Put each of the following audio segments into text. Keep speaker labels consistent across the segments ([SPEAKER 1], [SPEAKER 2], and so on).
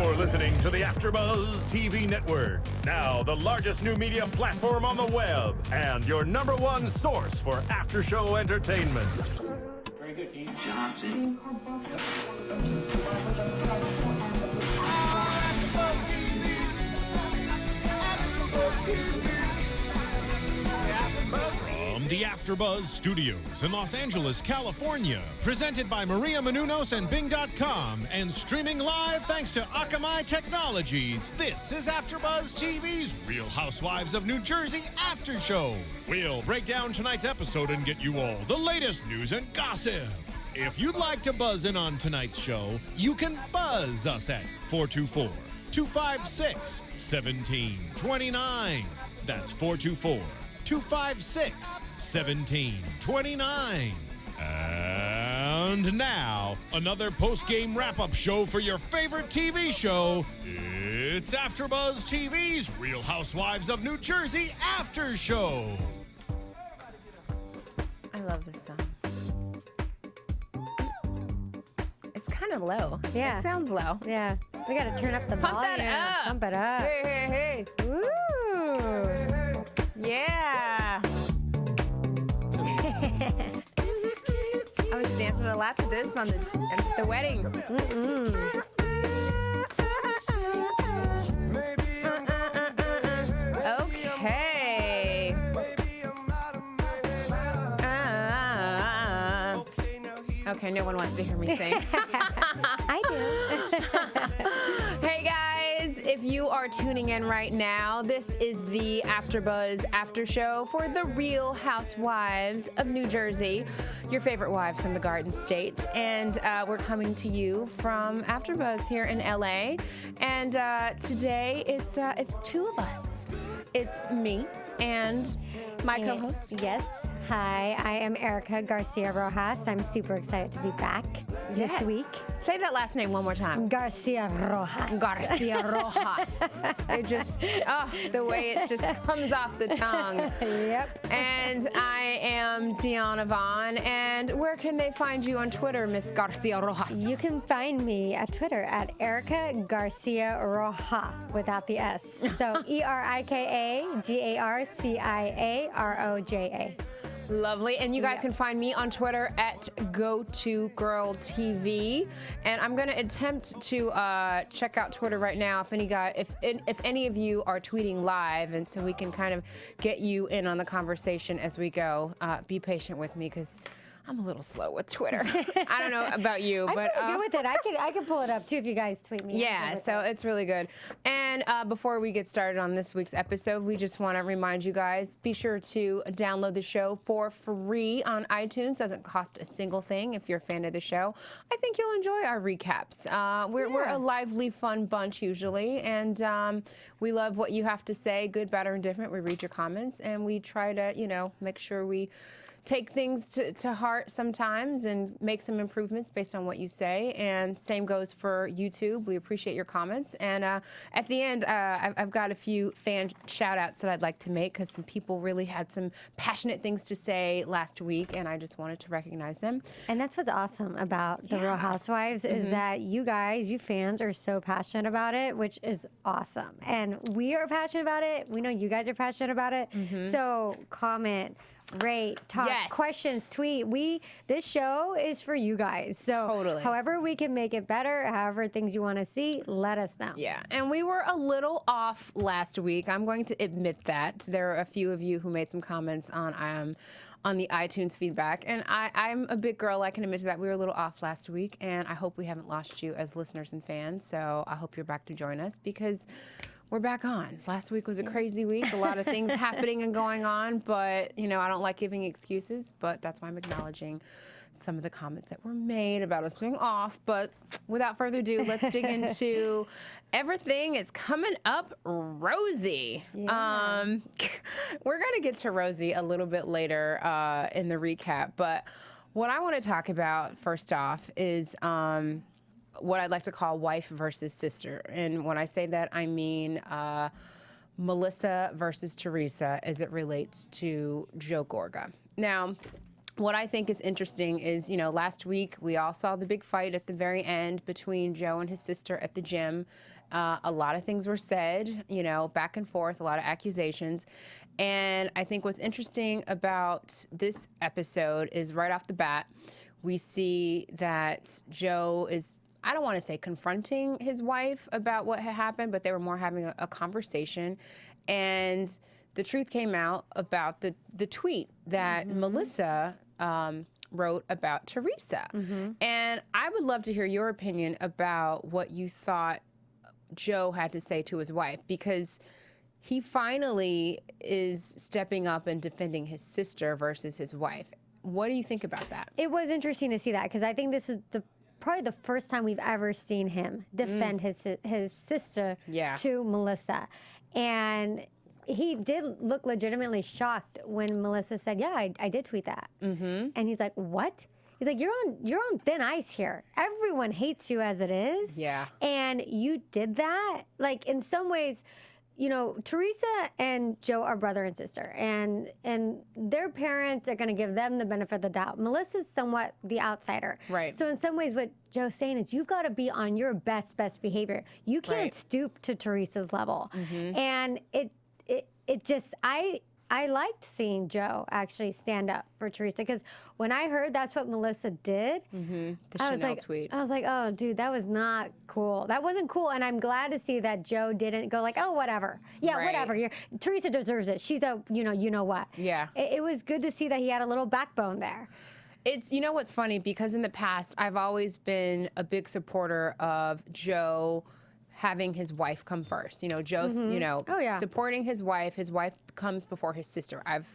[SPEAKER 1] You're listening to the AfterBuzz TV network, now the largest new media platform on the web, and your #1 source for after-show entertainment.
[SPEAKER 2] Very good, Ian Johnson.
[SPEAKER 3] From the AfterBuzz Studios in Los Angeles, California, presented by Maria Menounos and Bing.com, and streaming live thanks to Akamai Technologies, this is AfterBuzz TV's Real Housewives of New Jersey After Show. We'll break down tonight's episode and get you all the latest news and gossip. If you'd like to buzz in on tonight's show, you can buzz us at 424-256-1729. That's 424-256-1729. And now, another post-game wrap-up show for your favorite TV show. It's AfterBuzz TV's Real Housewives of New Jersey After Show.
[SPEAKER 4] I love this song. It's kind of low.
[SPEAKER 5] Yeah.
[SPEAKER 4] It sounds low.
[SPEAKER 5] Yeah. We got to turn up the
[SPEAKER 4] Pump
[SPEAKER 5] volume.
[SPEAKER 4] that up.
[SPEAKER 5] Pump it up.
[SPEAKER 4] Hey.
[SPEAKER 5] Woo.
[SPEAKER 4] Yeah. I was dancing a lot to this at the wedding. Okay. Okay, no one wants to hear me sing.
[SPEAKER 5] I do.
[SPEAKER 4] Hey guys, if you are tuning in right now, this is the AfterBuzz After Show for the Real Housewives of New Jersey, your favorite wives from the Garden State, and we're coming to you from AfterBuzz here in LA. And today it's two of us. It's me and my co-host.
[SPEAKER 5] Yes. Hi, I am Erika Garcia Rojas. I'm super excited to be back this week.
[SPEAKER 4] Say that last name one more time.
[SPEAKER 5] Garcia Rojas.
[SPEAKER 4] Garcia Rojas. It just, the way it just comes off the tongue.
[SPEAKER 5] Yep.
[SPEAKER 4] And I am Diona Vaughan. And where can they find you on Twitter, Miss Garcia Rojas?
[SPEAKER 5] You can find me at Twitter at Erika Garcia Roja without the S. So ErikaGarciaRoja.
[SPEAKER 4] Lovely. And you guys can find me on Twitter at GoToGirlTV. And I'm going to attempt to check out Twitter right now if any of you are tweeting live, and so we can kind of get you in on the conversation as we go. Be patient with me because I'm a little slow with Twitter. I don't know about you, but
[SPEAKER 5] I'm good with it. I can pull it up too if you guys tweet me.
[SPEAKER 4] Yeah, so it's really good. And before we get started on this week's episode, we just want to remind you guys, be sure to download the show for free on iTunes. Doesn't cost a single thing if you're a fan of the show. I think you'll enjoy our recaps. We're a lively, fun bunch usually, and we love what you have to say, good, bad, or indifferent. We read your comments, and we try to, make sure we take things to heart sometimes and make some improvements based on what you say. And same goes for YouTube. We appreciate your comments. And at the end, I've got a few fan shout outs that I'd like to make because some people really had some passionate things to say last week, and I just wanted to recognize them.
[SPEAKER 5] And that's what's awesome about the Real Housewives is that you guys, you fans, are so passionate about it, which is awesome. And we are passionate about it. We know you guys are passionate about it. So comment, rate, talk, questions, tweet. This show is for you guys. So however we can make it better, however things you want to see, let us know.
[SPEAKER 4] Yeah, and we were a little off last week. I'm going to admit that. There are a few of you who made some comments on the iTunes feedback, and I'm a big girl. I can admit to that. We were a little off last week, and I hope we haven't lost you as listeners and fans. So I hope you're back to join us because we're back on. Last week was a crazy week, a lot of things happening and going on, but, I don't like giving excuses, but that's why I'm acknowledging some of the comments that were made about us being off. But without further ado, let's dig into Everything Is Coming Up Rosie. Yeah. We're going to get to Rosie a little bit later in the recap, but what I want to talk about first off is what I'd like to call wife versus sister. And when I say that, I mean Melissa versus Teresa as it relates to Joe Gorga. Now, what I think is interesting is, last week we all saw the big fight at the very end between Joe and his sister at the gym A lot of things were said, you know, back and forth, a lot of accusations. And I think what's interesting about this episode is right off the bat, we see that Joe is, I don't want to say confronting his wife about what had happened, but they were more having a conversation. And the truth came out about the tweet that Melissa wrote about Teresa. And I would love to hear your opinion about what you thought Joe had to say to his wife, because he finally is stepping up and defending his sister versus his wife. What do you think about that?
[SPEAKER 5] It was interesting to see that, because I think this is probably the first time we've ever seen him defend his sister to Melissa. And he did look legitimately shocked when Melissa said, yeah, I did tweet that. And he's like, what? He's like, you're on thin ice here. Everyone hates you as it is.
[SPEAKER 4] Yeah.
[SPEAKER 5] And you did that? Like, in some ways, you know, Teresa and Joe are brother and sister, and their parents are going to give them the benefit of the doubt. Melissa's somewhat the outsider.
[SPEAKER 4] Right.
[SPEAKER 5] So in some ways, what Joe's saying is you've got to be on your best behavior. You can't stoop to Teresa's level. And it just, I liked seeing Joe actually stand up for Teresa, because when I heard that's what Melissa did,
[SPEAKER 4] The
[SPEAKER 5] I was
[SPEAKER 4] Chanel
[SPEAKER 5] like,
[SPEAKER 4] tweet.
[SPEAKER 5] I was like, oh, dude, that was not cool. That wasn't cool, and I'm glad to see that Joe didn't go like, oh, whatever. Yeah,
[SPEAKER 4] Right.
[SPEAKER 5] whatever. Teresa deserves it. She's a, you know what.
[SPEAKER 4] Yeah.
[SPEAKER 5] It was good to see that he had a little backbone there.
[SPEAKER 4] It's, you know what's funny, because in the past, I've always been a big supporter of Joe having his wife come first. You know, Joe's, you know, supporting his wife. His wife comes before his sister. I've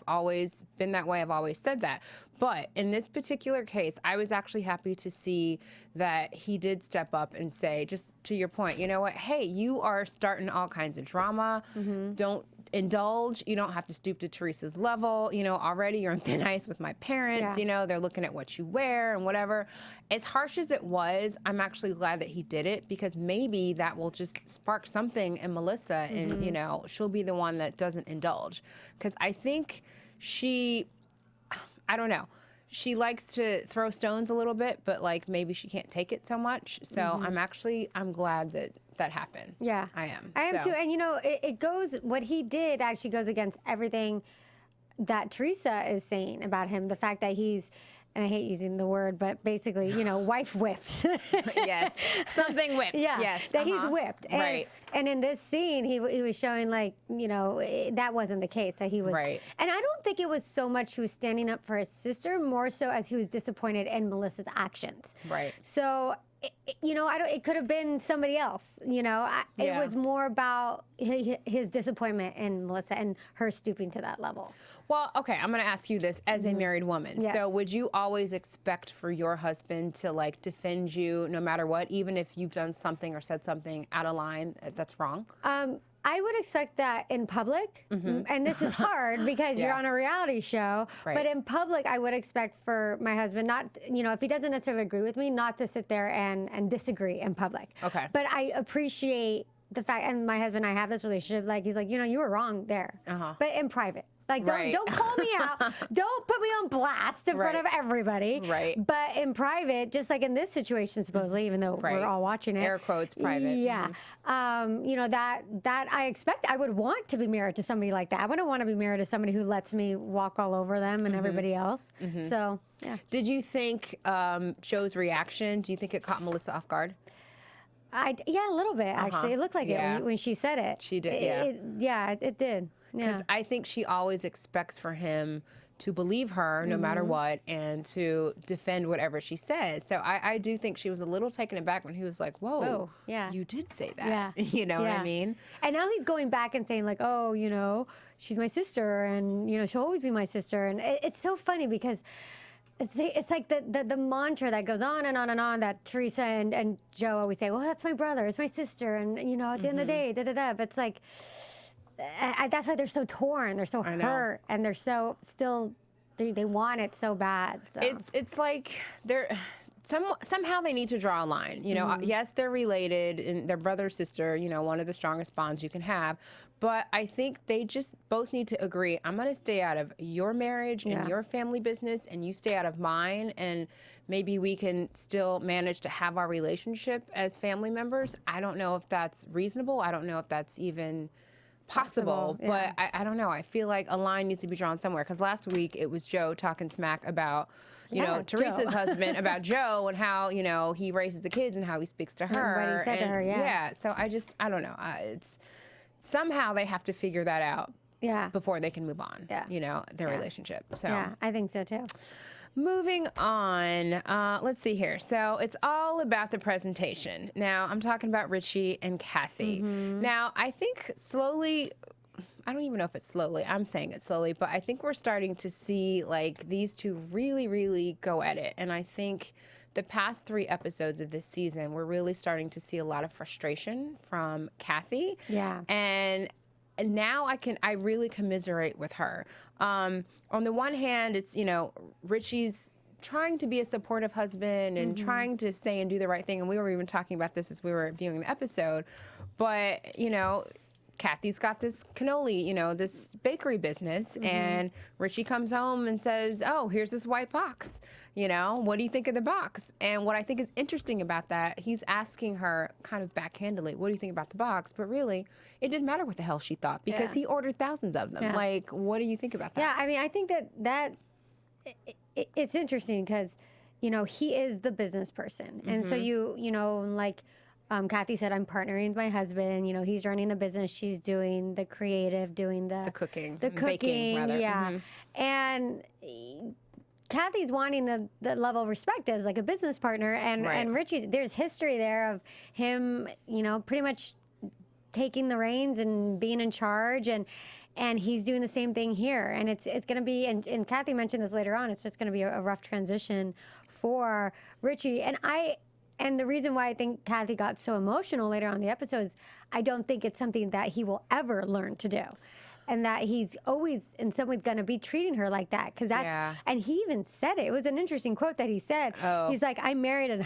[SPEAKER 4] always been that way. I've always said that. But in this particular case, I was actually happy to see that he did step up and say, just to your point, you know what? Hey, you are starting all kinds of drama. Don't indulge. You don't have to stoop to Teresa's level. You know, already you're on thin ice with my parents. You know, they're looking at what you wear and whatever. As harsh as it was, I'm actually glad that he did it, because maybe that will just spark something in Melissa, and, you know, she'll be the one that doesn't indulge. Because I think I don't know. She likes to throw stones a little bit, but like maybe she can't take it so much. So I'm glad that happened.
[SPEAKER 5] Yeah.
[SPEAKER 4] I am.
[SPEAKER 5] I am too. And you know, it goes, what he did actually goes against everything that Teresa is saying about him. The fact that he's, and I hate using the word, but basically, you know, wife whips.
[SPEAKER 4] Yes. Something whips.
[SPEAKER 5] Yeah.
[SPEAKER 4] Yes.
[SPEAKER 5] That he's whipped. And,
[SPEAKER 4] Right.
[SPEAKER 5] And in this scene, he was showing like, you know, that wasn't the case. That he was.
[SPEAKER 4] Right.
[SPEAKER 5] And I don't think it was so much he was standing up for his sister, more so as he was disappointed in Melissa's actions.
[SPEAKER 4] Right.
[SPEAKER 5] So, you know, it could have been somebody else. You know, it was more about his disappointment in Melissa and her stooping to that level.
[SPEAKER 4] Well, okay, I'm going to ask you this as a married woman.
[SPEAKER 5] Yes.
[SPEAKER 4] So would you always expect for your husband to like defend you no matter what, even if you've done something or said something out of line that's wrong?
[SPEAKER 5] I would expect that in public, and this is hard because you're on a reality show, but in public, I would expect for my husband not, you know, if he doesn't necessarily agree with me, not to sit there and disagree in public.
[SPEAKER 4] Okay.
[SPEAKER 5] But I appreciate the fact, and my husband and I have this relationship, like, he's like, you know, you were wrong there, but in private. Like, don't call me out. Don't put me on blast in front of everybody.
[SPEAKER 4] Right.
[SPEAKER 5] But in private, just like in this situation, supposedly, even though we're all watching it.
[SPEAKER 4] Air quotes, private.
[SPEAKER 5] Yeah. You know, that I expect, I would want to be married to somebody like that. I wouldn't want to be married to somebody who lets me walk all over them and everybody else. So, yeah.
[SPEAKER 4] Did you think Joe's reaction, do you think it caught Melissa off guard?
[SPEAKER 5] Yeah, a little bit, actually. It looked like it when she said it.
[SPEAKER 4] She did,
[SPEAKER 5] It did.
[SPEAKER 4] Because I think she always expects for him to believe her no matter what and to defend whatever she says. So I do think she was a little taken aback when he was like, whoa, you did say that.
[SPEAKER 5] Yeah.
[SPEAKER 4] You know what I mean?
[SPEAKER 5] And now he's going back and saying like, oh, you know, she's my sister and, you know, she'll always be my sister. And it's so funny because it's like the mantra that goes on and on and on that Teresa and Joe always say, well, that's my brother, it's my sister. And, you know, at the end of the day, da-da-da. But it's like, that's why they're so torn, they're so hurt, and they're so still, they want it so bad. So.
[SPEAKER 4] It's like somehow they need to draw a line. You know, yes, they're related, and they're brother sister. You know, one of the strongest bonds you can have. But I think they just both need to agree. I'm going to stay out of your marriage and your family business, and you stay out of mine. And maybe we can still manage to have our relationship as family members. I don't know if that's reasonable. I don't know if that's even possible. But I don't know. I feel like a line needs to be drawn somewhere. Because last week it was Joe talking smack about, you know, Teresa's husband, about Joe, and how, you know, he raises the kids and how he speaks to her.
[SPEAKER 5] And what he said to her,
[SPEAKER 4] Yeah. So I don't know. It's somehow they have to figure that out before they can move on, you know, their relationship. So
[SPEAKER 5] Yeah, I think so too.
[SPEAKER 4] moving on, let's see here. So it's all about the presentation. Now, I'm talking about Richie and Kathy. Now, I think slowly, I don't even know if it's slowly, I'm saying it slowly, but I think we're starting to see like these two really, really go at it. And I think the past 3 episodes of this season, we're really starting to see a lot of frustration from Kathy.
[SPEAKER 5] Yeah.
[SPEAKER 4] And now I really commiserate with her. On the one hand, it's, you know, Richie's trying to be a supportive husband and trying to say and do the right thing. And we were even talking about this as we were viewing the episode. But, you know, Kathy's got this cannoli, you know, this bakery business, and Richie comes home and says, oh, here's this white box. You know, what do you think of the box? And what I think is interesting about that, he's asking her kind of backhandedly, what do you think about the box? But really, it didn't matter what the hell she thought, because he ordered thousands of them.
[SPEAKER 5] Yeah.
[SPEAKER 4] Like, what do you think about that?
[SPEAKER 5] Yeah, I mean, I think that it's interesting because, you know, he is the business person. And so you know, like Kathy said, I'm partnering with my husband. You know, he's running the business. She's doing the creative, doing the
[SPEAKER 4] cooking.
[SPEAKER 5] The cooking,
[SPEAKER 4] baking, rather.
[SPEAKER 5] yeah. And Kathy's wanting the level of respect as like a business partner. And Richie, there's history there of him, you know, pretty much taking the reins and being in charge, and he's doing the same thing here. And it's going to be, and Kathy mentioned this later on, it's just going to be a rough transition for Richie. And the reason why I think Kathy got so emotional later on in the episodes, I don't think it's something that he will ever learn to do. And that he's always, in some ways, going to be treating her like that. Because that's, and he even said it. It was an interesting quote that he said. He's like, I married a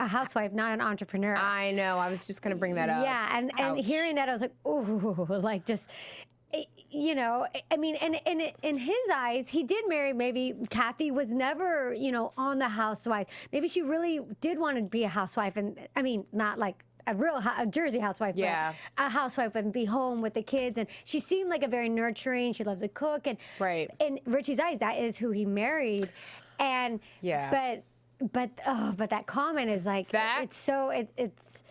[SPEAKER 5] housewife, not an entrepreneur.
[SPEAKER 4] I know. I was just going to bring that up.
[SPEAKER 5] Yeah. And hearing that, I was like, ooh, like just, you know, I mean, and in his eyes, he did marry, maybe Kathy was never, you know, on the Housewives. Maybe she really did want to be a housewife. And I mean, not like a Jersey housewife, but a housewife and be home with the kids. And she seemed like a very nurturing, she loves to cook. And in Richie's eyes, that is who he married. And, but that comment is like, it's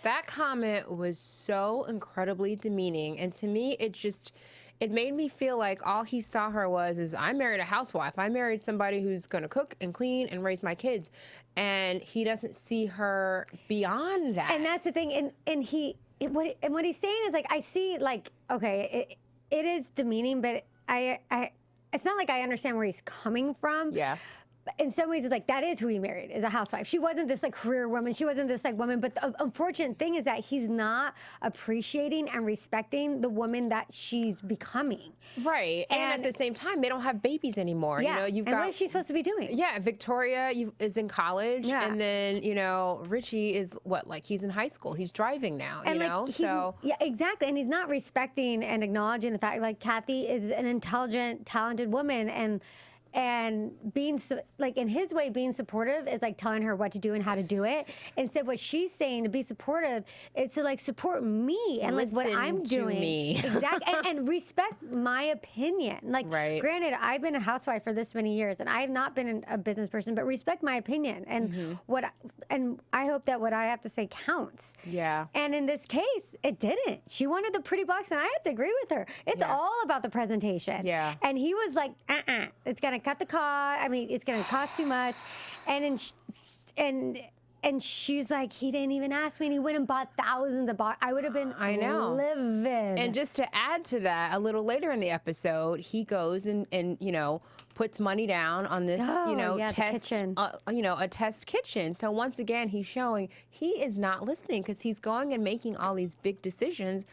[SPEAKER 4] that comment was so incredibly demeaning. And to me, it made me feel like all he saw her is I married a housewife. I married somebody who's going to cook and clean and raise my kids. And he doesn't see her beyond that.
[SPEAKER 5] And that's the thing. What he's saying is like, I see, like, okay, it is demeaning, but it's not like I understand where he's coming from.
[SPEAKER 4] Yeah.
[SPEAKER 5] In some ways, it's like, that is who he married, is a housewife. She wasn't this like career woman. She wasn't this like woman. But the unfortunate thing is that he's not appreciating and respecting the woman that she's becoming.
[SPEAKER 4] Right. And at the same time, they don't have babies anymore.
[SPEAKER 5] Yeah.
[SPEAKER 4] You know,
[SPEAKER 5] what is she supposed to be doing?
[SPEAKER 4] Yeah. Victoria is in college.
[SPEAKER 5] Yeah.
[SPEAKER 4] And then, you know, Richie is he's in high school. He's driving now,
[SPEAKER 5] and
[SPEAKER 4] you know? So.
[SPEAKER 5] Yeah, exactly. And he's not respecting and acknowledging the fact, like, Kathy is an intelligent, talented woman, and being like, in his way, being supportive is like telling her what to do and how to do it. Instead, what she's saying to be supportive is to like support me and like what I'm doing.
[SPEAKER 4] Me.
[SPEAKER 5] Exactly, and respect my opinion. Like, granted, I've been a housewife for this many years, and I have not been a business person, but respect my opinion and and I hope that what I have to say counts.
[SPEAKER 4] Yeah.
[SPEAKER 5] And in this case, it didn't. She wanted the pretty box, and I have to agree with her. It's all about the presentation.
[SPEAKER 4] Yeah.
[SPEAKER 5] And he was like, it's gonna cut the cost. I mean, it's going to cost too much. And she's like, he didn't even ask me, and he went and bought thousands of boxes. I would have been livid.
[SPEAKER 4] And just to add to that, a little later in the episode, he goes and you know, puts money down on this, you know, test, you know, a test kitchen. So once again, he's showing he is not listening, because he's going and making all these big decisions.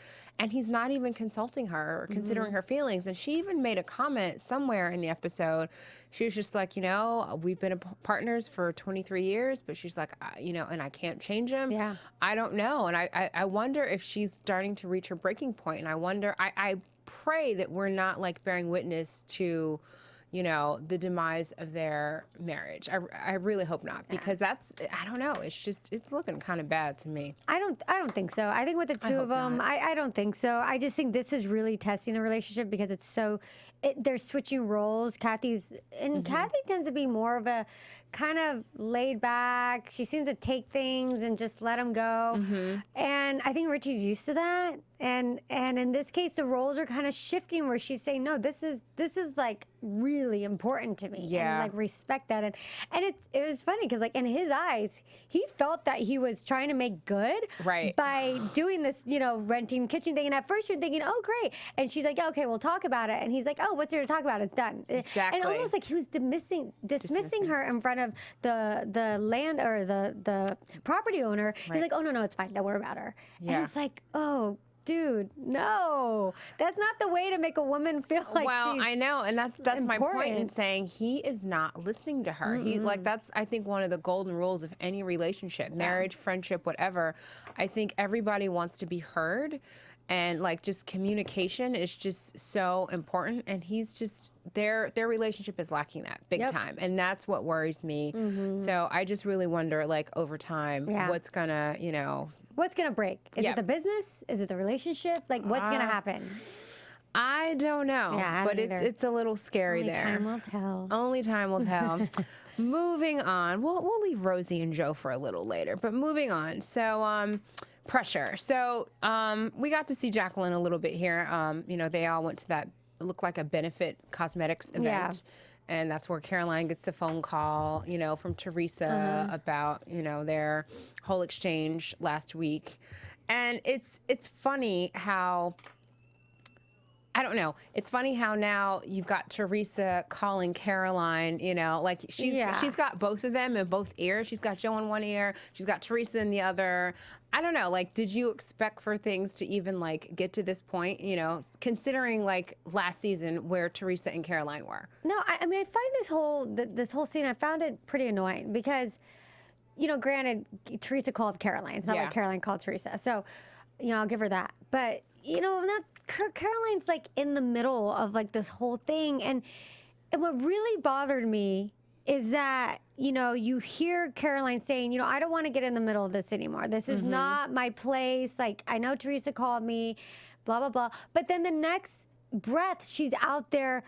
[SPEAKER 4] and he's not even consulting her or considering her feelings. And she even made a comment somewhere in the episode. She was just like, we've been partners for 23 years, but she's like, and I can't change him.
[SPEAKER 5] Yeah.
[SPEAKER 4] I don't know. And I wonder if she's starting to reach her breaking point. And I wonder, I pray that we're not like bearing witness to, the demise of their marriage. I really hope not, because I don't know. It's looking kind of bad to me.
[SPEAKER 5] I don't think so. I think with the two of them, I don't think so. I just think this is really testing the relationship because they're switching roles. Kathy tends to be more of a kind of laid back. She seems to take things and just let them go. And I think Richie's used to that. And in this case, the roles are kind of shifting where she's saying, no, this is like really important to me.
[SPEAKER 4] Yeah.
[SPEAKER 5] And like respect that. And it was funny because like in his eyes, he felt that he was trying to make good by doing this, renting kitchen thing. And at first you're thinking, oh, great. And she's like, okay, we'll talk about it. And he's like, oh, what's there to talk about? It's done.
[SPEAKER 4] Exactly.
[SPEAKER 5] And almost like he was dismissing her in front of the land or the property owner. He's like, oh, no, it's fine. Don't worry about her.
[SPEAKER 4] Yeah.
[SPEAKER 5] And it's like, oh, dude, no, that's not the way to make a woman feel like she's
[SPEAKER 4] I know, and that's my point in
[SPEAKER 5] important.
[SPEAKER 4] saying he is not listening to her. He that's I think one of the golden rules of any relationship, marriage, friendship, whatever. I think everybody wants to be heard, and like just communication is just so important. And he's just their relationship is lacking that big time, and that's what worries me. So I just really wonder, like over time, what's gonna
[SPEAKER 5] What's gonna break? Is it the business? Is it the relationship? Like, what's gonna happen?
[SPEAKER 4] I don't know.
[SPEAKER 5] Yeah,
[SPEAKER 4] but it's a little scary.
[SPEAKER 5] Only
[SPEAKER 4] there.
[SPEAKER 5] time will tell.
[SPEAKER 4] Only time will tell. Moving on. We'll leave Rosie and Joe for a little later. But moving on. So pressure. So we got to see Jacqueline a little bit here. They all went to that looked like a benefit cosmetics event.
[SPEAKER 5] Yeah.
[SPEAKER 4] And that's where Caroline gets the phone call, from Teresa about, their whole exchange last week. And it's funny how, I don't know, it's funny how now you've got Teresa calling Caroline, like she's got both of them in both ears. She's got Joe in one ear, she's got Teresa in the other. I don't know, like, did you expect for things to even, like, get to this point, considering, like, last season where Teresa and Caroline were?
[SPEAKER 5] No, I mean, I find this whole scene, I found it pretty annoying because, granted, Teresa called Caroline. It's not like Caroline called Teresa. So, I'll give her that. But, Caroline's, like, in the middle of, like, this whole thing. And what really bothered me is that, you hear Caroline saying, I don't want to get in the middle of this anymore. This is not my place. Like, I know Teresa called me, blah, blah, blah. But then the next breath, she's out there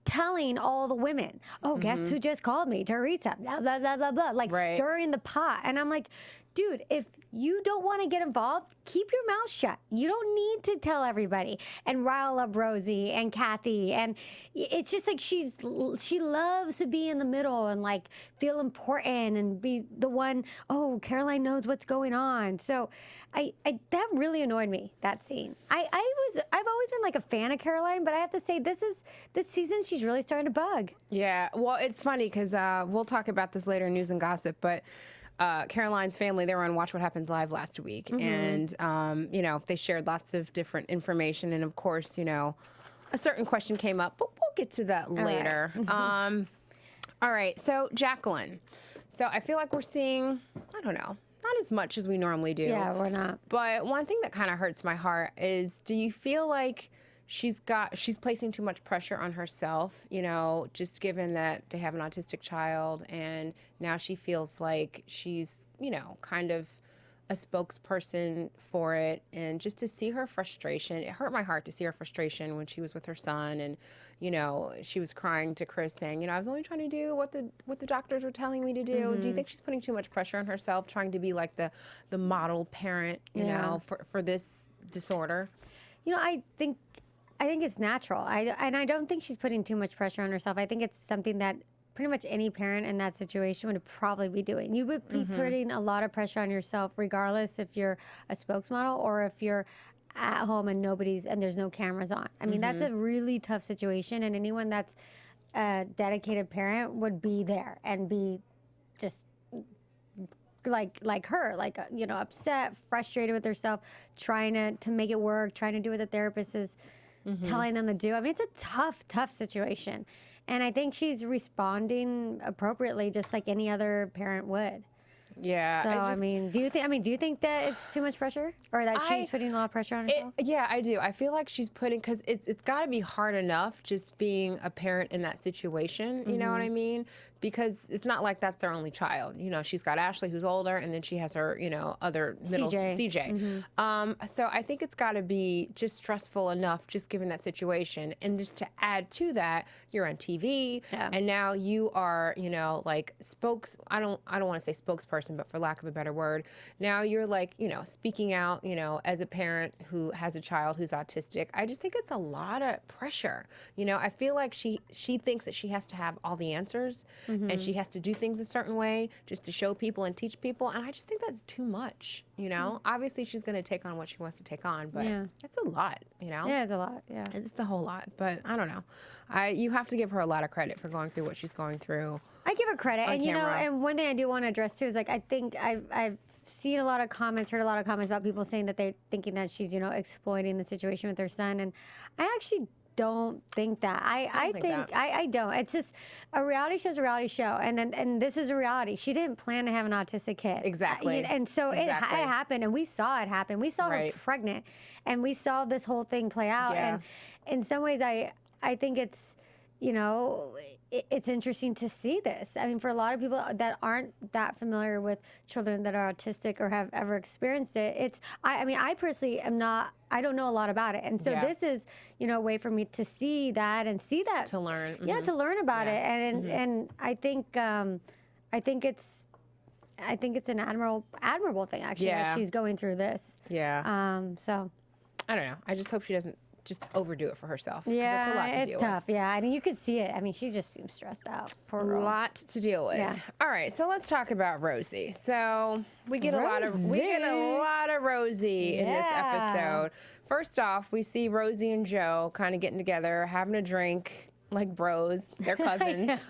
[SPEAKER 5] telling all the women, oh, guess who just called me? Teresa, blah, blah, blah, blah, blah. Like, stirring the pot. And I'm like, dude, if you don't want to get involved, keep your mouth shut. You don't need to tell everybody and rile up Rosie and Kathy. And it's just like she loves to be in the middle and like feel important and be the one, oh, Caroline knows what's going on. So I that really annoyed me, that scene. I've always been like a fan of Caroline, but I have to say this season she's really starting to bug.
[SPEAKER 4] Yeah, well, it's funny because we'll talk about this later in News and Gossip, but Caroline's family, they were on Watch What Happens Live last week. And, they shared lots of different information. And, of course, a certain question came up, but we'll get to that later. All right. So, Jacqueline. So, I feel like we're seeing, I don't know, not as much as we normally do.
[SPEAKER 5] Yeah, we're not.
[SPEAKER 4] But one thing that kind of hurts my heart is, do you feel like she's placing too much pressure on herself, just given that they have an autistic child, and now she feels like she's, kind of a spokesperson for it. And just to see her frustration, it hurt my heart to see her frustration when she was with her son, and, she was crying to Chris saying, I was only trying to do what the doctors were telling me to do. Do you think she's putting too much pressure on herself, trying to be like the model parent, for this disorder?
[SPEAKER 5] I think it's natural. I don't think she's putting too much pressure on herself. I think it's something that pretty much any parent in that situation would probably be doing. You would be putting a lot of pressure on yourself, regardless if you're a spokesmodel or if you're at home and there's no cameras on. I mean, that's a really tough situation, and anyone that's a dedicated parent would be there and be just like her, upset, frustrated with herself, trying to make it work, trying to do what the therapist is telling them to do. I mean, it's a tough situation. And I think she's responding appropriately, just like any other parent would.
[SPEAKER 4] Yeah.
[SPEAKER 5] So do you think that it's too much pressure, or that she's putting a lot of pressure on herself?
[SPEAKER 4] Yeah, I do. I feel like she's putting, because it's got to be hard enough just being a parent in that situation. You know what I mean? Because it's not like that's their only child. You know, she's got Ashley, who's older, and then she has her, other middle CJ. So I think it's got to be just stressful enough, just given that situation, and just to add to that, you're on TV, and now you are, like I don't want to say spokesperson, but for lack of a better word, now you're like, speaking out, as a parent who has a child who's autistic. I just think it's a lot of pressure. I feel like she thinks that she has to have all the answers. And she has to do things a certain way just to show people and teach people. And I just think that's too much, Obviously, she's going to take on what she wants to take on, but it's a lot,
[SPEAKER 5] Yeah, it's a lot, yeah.
[SPEAKER 4] It's a whole lot, but I don't know. You have to give her a lot of credit for going through what she's going through.
[SPEAKER 5] I give her credit. And, and one thing I do want to address, too, is, I think I've seen a lot of comments, heard a lot of comments about people saying that they're thinking that she's, exploiting the situation with her son. And I actually don't think that. I don't. It's just a reality show's a reality show, and this is a reality. She didn't plan to have an autistic kid.
[SPEAKER 4] Exactly.
[SPEAKER 5] And so it happened, and we saw it happen. We saw her pregnant, and we saw this whole thing play out.
[SPEAKER 4] Yeah.
[SPEAKER 5] And in some ways, I think it's it's interesting to see this. I mean, for a lot of people that aren't that familiar with children that are autistic or have ever experienced it, I personally am not. I don't know a lot about it, and so this is, a way for me to see that
[SPEAKER 4] to learn.
[SPEAKER 5] To learn about it, and I think it's an admirable thing actually that she's going through this.
[SPEAKER 4] Yeah.
[SPEAKER 5] So
[SPEAKER 4] I don't know. I just hope she doesn't just overdo it for herself.
[SPEAKER 5] Yeah,
[SPEAKER 4] it's a lot to deal
[SPEAKER 5] tough. Yeah, I mean, you could see it. I mean, she just seems stressed out. Poor girl.
[SPEAKER 4] A lot to deal with.
[SPEAKER 5] Yeah.
[SPEAKER 4] All right, so let's talk about Rosie. So we get a lot of Rosie in this episode. First off, we see Rosie and Joe kind of getting together, having a drink. Like bros, they're cousins.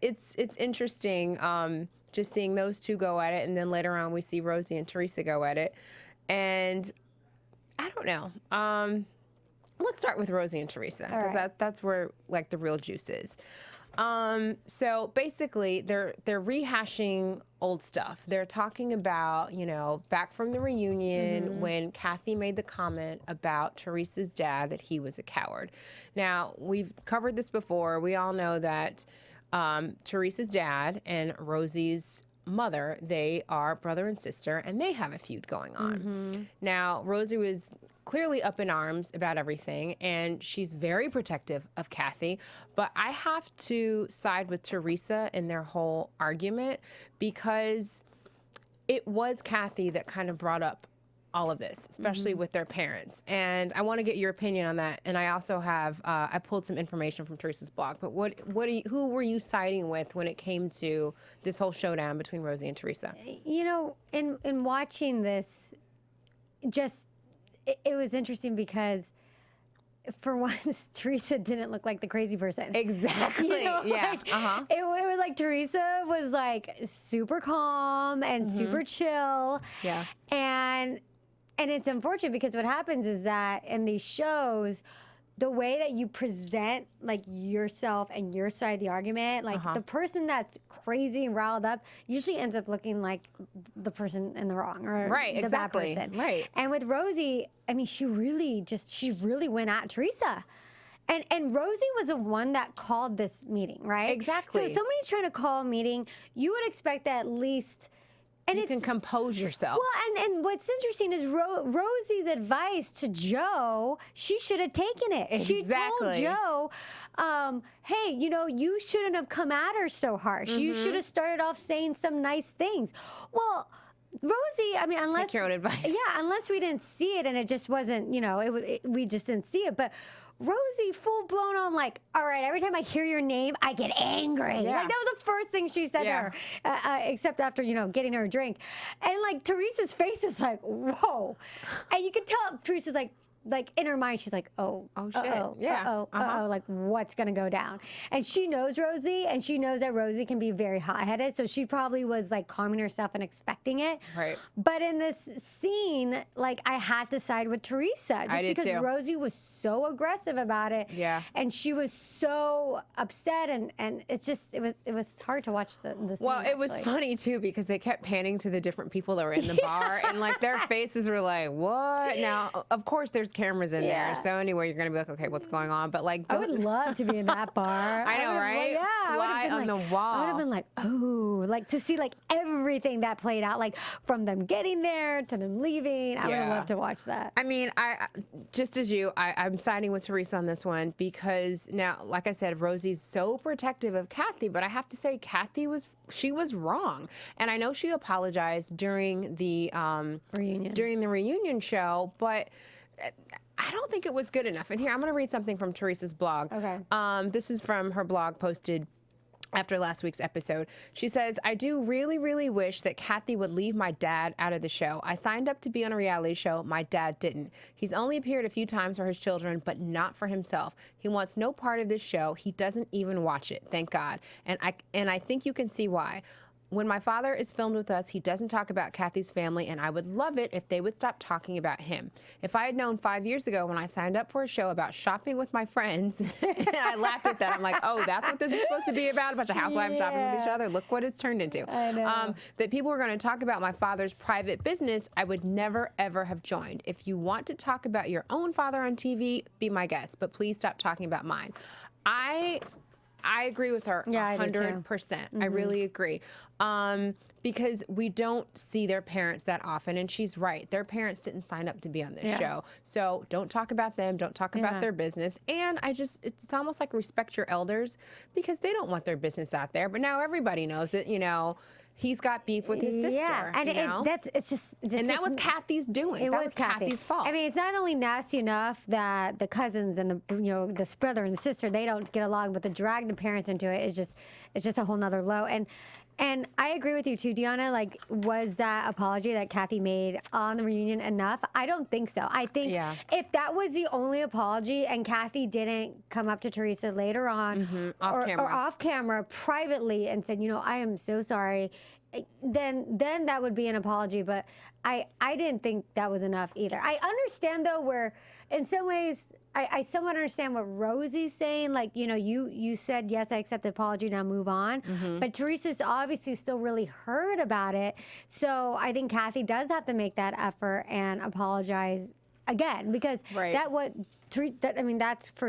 [SPEAKER 4] It's interesting just seeing those two go at it, and then later on we see Rosie and Teresa go at it. And I don't know. Let's start with Rosie and Teresa, because that's where like the real juice is. So basically, they're rehashing old stuff. They're talking about, back from the reunion when Kathy made the comment about Teresa's dad, that he was a coward. Now, we've covered this before. We all know that Teresa's dad and Rosie's mother, they are brother and sister, and they have a feud going on. Now, Rosie was clearly up in arms about everything, and she's very protective of Kathy, but I have to side with Teresa in their whole argument, because it was Kathy that kind of brought up all of this, especially with their parents. And I want to get your opinion on that. And I also have, I pulled some information from Teresa's blog, but who were you siding with when it came to this whole showdown between Rosie and Teresa?
[SPEAKER 5] In watching this, it was interesting because for once, Teresa didn't look like the crazy person.
[SPEAKER 4] Exactly. Yeah.
[SPEAKER 5] It was like Teresa was like super calm and super chill.
[SPEAKER 4] Yeah.
[SPEAKER 5] And it's unfortunate because what happens is that in these shows, the way that you present like yourself and your side of the argument, like the person that's crazy and riled up usually ends up looking like the person in the wrong or the bad person.
[SPEAKER 4] Right.
[SPEAKER 5] And with Rosie, I mean, she really went at Teresa. And Rosie was the one that called this meeting, right?
[SPEAKER 4] Exactly.
[SPEAKER 5] So if somebody's trying to call a meeting, you would expect that at least... And
[SPEAKER 4] you can compose yourself.
[SPEAKER 5] Well, and what's interesting is Rosie's advice to Joe, she should have taken it.
[SPEAKER 4] Exactly.
[SPEAKER 5] She told Joe, hey, you shouldn't have come at her so harsh. You should have started off saying some nice things. Well, Rosie, I mean, unless...
[SPEAKER 4] Take your own advice.
[SPEAKER 5] Yeah, unless we didn't see it and it just wasn't, we just didn't see it. But Rosie full blown on like, all right, every time I hear your name, I get angry.
[SPEAKER 4] Yeah.
[SPEAKER 5] Like that was the first thing she said to her, except after, getting her a drink. And like Teresa's face is like, whoa. And you can tell Teresa's like, like in her mind, she's like, oh
[SPEAKER 4] shit. Yeah.
[SPEAKER 5] like what's gonna go down? And she knows Rosie, and she knows that Rosie can be very hot-headed, so she probably was like calming herself and expecting it.
[SPEAKER 4] Right.
[SPEAKER 5] But in this scene, like I had to side with Teresa just
[SPEAKER 4] did
[SPEAKER 5] because
[SPEAKER 4] too.
[SPEAKER 5] Rosie was so aggressive about it.
[SPEAKER 4] Yeah.
[SPEAKER 5] And she was so upset, and it's just it was hard to watch the scene.
[SPEAKER 4] Well, it was
[SPEAKER 5] actually.
[SPEAKER 4] funny too because they kept panning to the different people that were in the bar, and like their faces were like, "What?" Now, of course, there's cameras in there, so anyway, you're gonna be like, "Okay, what's going on?" But like,
[SPEAKER 5] I would love to be in that bar.
[SPEAKER 4] I know, right?
[SPEAKER 5] Yeah, I would
[SPEAKER 4] Fly
[SPEAKER 5] have been
[SPEAKER 4] on
[SPEAKER 5] like,
[SPEAKER 4] the wall.
[SPEAKER 5] I would have been like, oh, like to see like everything that played out, like from them getting there to them leaving. I would have loved to watch that.
[SPEAKER 4] I mean, I just as you, I'm siding with Teresa on this one because now, like I said, Rosie's so protective of Kathy, but I have to say, Kathy was wrong, and I know she apologized during the reunion show, but I don't think it was good enough. And here, I'm going to read something from Teresa's blog.
[SPEAKER 5] Okay.
[SPEAKER 4] This is from her blog posted after last week's episode. She says, I do really, really wish that Kathy would leave my dad out of the show. I signed up to be on a reality show. My dad didn't. He's only appeared a few times for his children, but not for himself. He wants no part of this show. He doesn't even watch it, thank God. And I think you can see why. When my father is filmed with us, he doesn't talk about Kathy's family, and I would love it if they would stop talking about him. If I had known 5 years ago when I signed up for a show about shopping with my friends, I laughed at that. I'm like, oh, that's what this is supposed to be about? A bunch of housewives shopping with each other? Look what it's turned into.
[SPEAKER 5] I know.
[SPEAKER 4] That people were going to talk about my father's private business, I would never, ever have joined. If you want to talk about your own father on TV, be my guest, but please stop talking about mine. I agree with her 100%. I really agree. Because we don't see their parents that often, and she's right. Their parents didn't sign up to be on this show. So don't talk about them. Don't talk about their business. And it's almost like respect your elders because they don't want their business out there. But now everybody knows it, he's got beef with his sister.
[SPEAKER 5] Yeah, and
[SPEAKER 4] and that was Kathy's doing. That was Kathy's fault.
[SPEAKER 5] I mean, it's not only nasty enough that the cousins and the brother and the sister, they don't get along, but to drag the parents into it is just a whole nother low. And I agree with you too, Diona. Like, was that apology that Kathy made on the reunion enough? I don't think so. I think if that was the only apology and Kathy didn't come up to Teresa later on or off camera privately and said, I am so sorry, then that would be an apology. But I didn't think that was enough either. I understand though where in some ways I somewhat understand what Rosie's saying. Like, you said, yes, I accept the apology, now move on. But Teresa's obviously still really hurt about it. So I think Kathy does have to make that effort and apologize again because that's for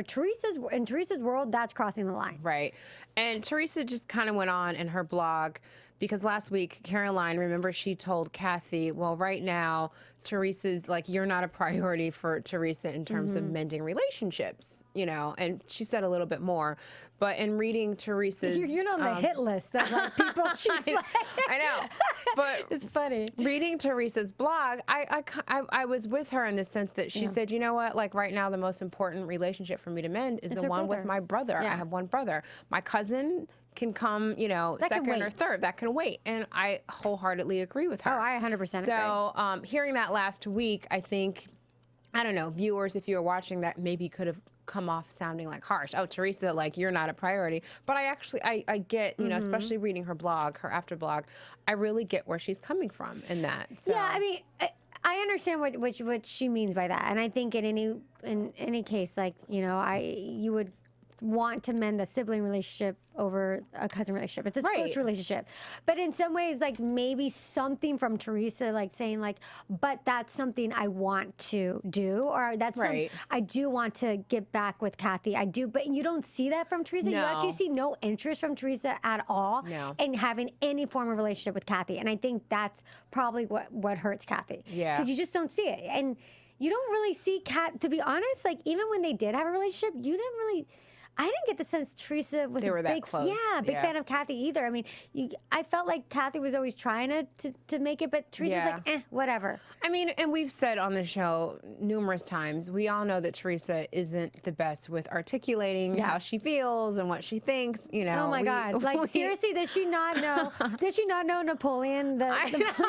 [SPEAKER 5] in Teresa's world, that's crossing the line.
[SPEAKER 4] Right. And Teresa just kind of went on in her blog because last week, Caroline, remember, she told Kathy, well, right now, Teresa's like, you're not a priority for Teresa in terms of mending relationships, and she said a little bit more. But in reading Teresa's...
[SPEAKER 5] You're on the hit list of like people she's like...
[SPEAKER 4] I know. But
[SPEAKER 5] it's funny.
[SPEAKER 4] Reading Teresa's blog, I was with her in the sense that she said, you know what, like right now the most important relationship for me to mend is the one with my brother. I have one brother. My cousin can come, second or third. That can wait. And I wholeheartedly agree with her.
[SPEAKER 5] Oh, I 100% agree.
[SPEAKER 4] So hearing that last week, I think, I don't know, viewers, if you were watching that, maybe could have come off sounding like harsh. Oh, Teresa, like you're not a priority. But I get, especially reading her blog, her after blog, I really get where she's coming from in that. So.
[SPEAKER 5] Yeah, I mean, I understand what she means by that. And I think in any case, like, you would want to mend the sibling relationship over a cousin relationship. It's a close relationship. But in some ways, like maybe something from Teresa, like saying like, but that's something I want to do, or that's something I do want to get back with Kathy. I do, but you don't see that from Teresa. No. You actually see no interest from Teresa at all in having any form of relationship with Kathy. And I think that's probably what hurts Kathy. Yeah. Because you just don't see it. And you don't really see Kat, to be honest, like even when they did have a relationship, you didn't really... I didn't get the sense Teresa was
[SPEAKER 4] They were
[SPEAKER 5] a
[SPEAKER 4] that
[SPEAKER 5] big,
[SPEAKER 4] close.
[SPEAKER 5] big fan of Kathy either. I mean, I felt like Kathy was always trying to make it, but Teresa was like, whatever.
[SPEAKER 4] I mean, and we've said on the show numerous times, we all know that Teresa isn't the best with articulating how she feels and what she thinks, you know.
[SPEAKER 5] Oh my God. Like, seriously, did she not know? Did she not know Napoleon, the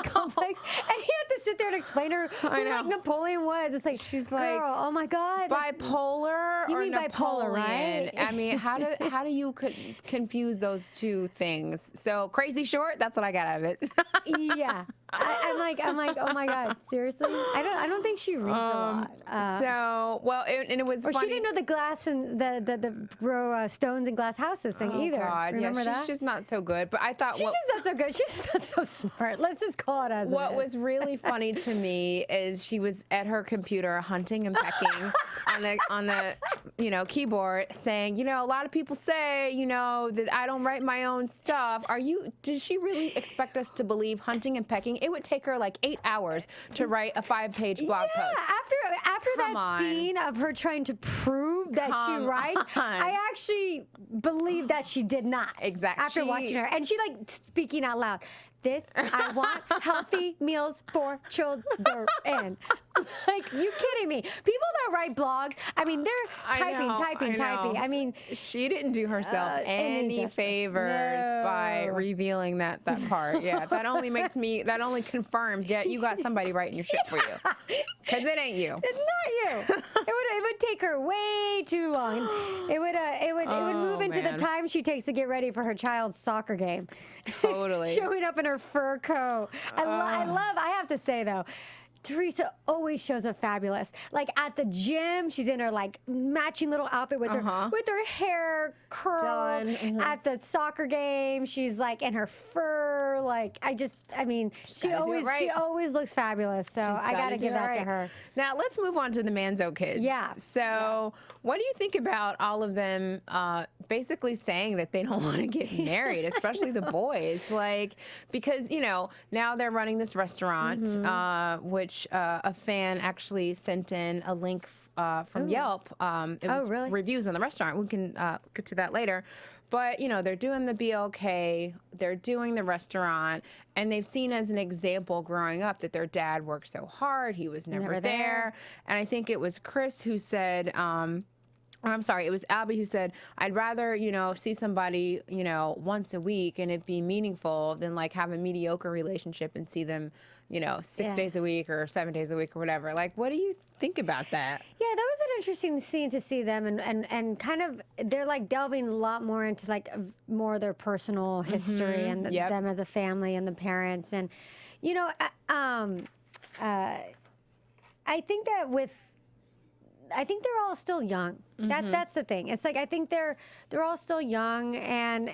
[SPEAKER 5] complex? And he had to sit there and explain her who like Napoleon was. It's like,
[SPEAKER 4] she's
[SPEAKER 5] girl,
[SPEAKER 4] like,
[SPEAKER 5] oh my God.
[SPEAKER 4] bipolar
[SPEAKER 5] You
[SPEAKER 4] or
[SPEAKER 5] mean bipolar,
[SPEAKER 4] Napoleon?
[SPEAKER 5] right?
[SPEAKER 4] I mean, how do you confuse those two things? So Crazy Short, that's what I got out of it.
[SPEAKER 5] Yeah. I'm like, oh my God, seriously? I don't think she reads a lot.
[SPEAKER 4] So, well, and it was
[SPEAKER 5] Or
[SPEAKER 4] funny.
[SPEAKER 5] she didn't know the glass and the grow stones and glass houses thing either.
[SPEAKER 4] God,
[SPEAKER 5] Remember
[SPEAKER 4] yeah,
[SPEAKER 5] that?
[SPEAKER 4] she's just not so good. But I thought
[SPEAKER 5] She's just not so good. She's just not so smart. Let's just call it as
[SPEAKER 4] what
[SPEAKER 5] it is.
[SPEAKER 4] was really funny to me is she was at her computer hunting and pecking on the keyboard, saying, a lot of people say, that I don't write my own stuff. Did she really expect us to believe hunting and pecking? It would take her like 8 hours to write a 5-page blog post.
[SPEAKER 5] After that scene of her trying to prove that she writes, I actually believe that she did not.
[SPEAKER 4] Exactly.
[SPEAKER 5] After watching her. And she like speaking out loud. I want healthy meals for children. Like, you kidding me? People that write blogs, I mean, they're typing. I mean,
[SPEAKER 4] she didn't do herself any
[SPEAKER 5] justice.
[SPEAKER 4] favors by revealing that part. Yeah, that only confirms, you got somebody writing your shit for you. Because it ain't you.
[SPEAKER 5] It's not you. It would take her way too long. It would move into the time she takes to get ready for her child's soccer game.
[SPEAKER 4] Totally.
[SPEAKER 5] Showing up in her fur coat. I have to say though, Teresa always shows up fabulous. Like at the gym, she's in her like matching little outfit with her hair curled.
[SPEAKER 4] Done.
[SPEAKER 5] At the soccer game, she's like in her fur. Like she always looks fabulous. So I gotta give that to her.
[SPEAKER 4] Now let's move on to the Manzo kids.
[SPEAKER 5] Yeah.
[SPEAKER 4] So what do you think about all of them basically saying that they don't want to get married, especially the boys? Like, because now they're running this restaurant, which a fan actually sent in a link from Yelp. It was
[SPEAKER 5] really?
[SPEAKER 4] reviews on the restaurant. We can get to that later. But, they're doing the BLK, they're doing the restaurant, and they've seen as an example growing up that their dad worked so hard, he was never there. And I think it was Chris who said, I'm sorry, it was Albie who said, I'd rather, see somebody, once a week and it be meaningful than like have a mediocre relationship and see them, 6 days a week or 7 days a week or whatever. Like, what do you think about that?
[SPEAKER 5] Yeah, that was an interesting scene to see them and kind of, they're like delving a lot more into like more of their personal history and them as a family and the parents. And, I think that I think they're all still young. That's the thing. It's like I think they're all still young, and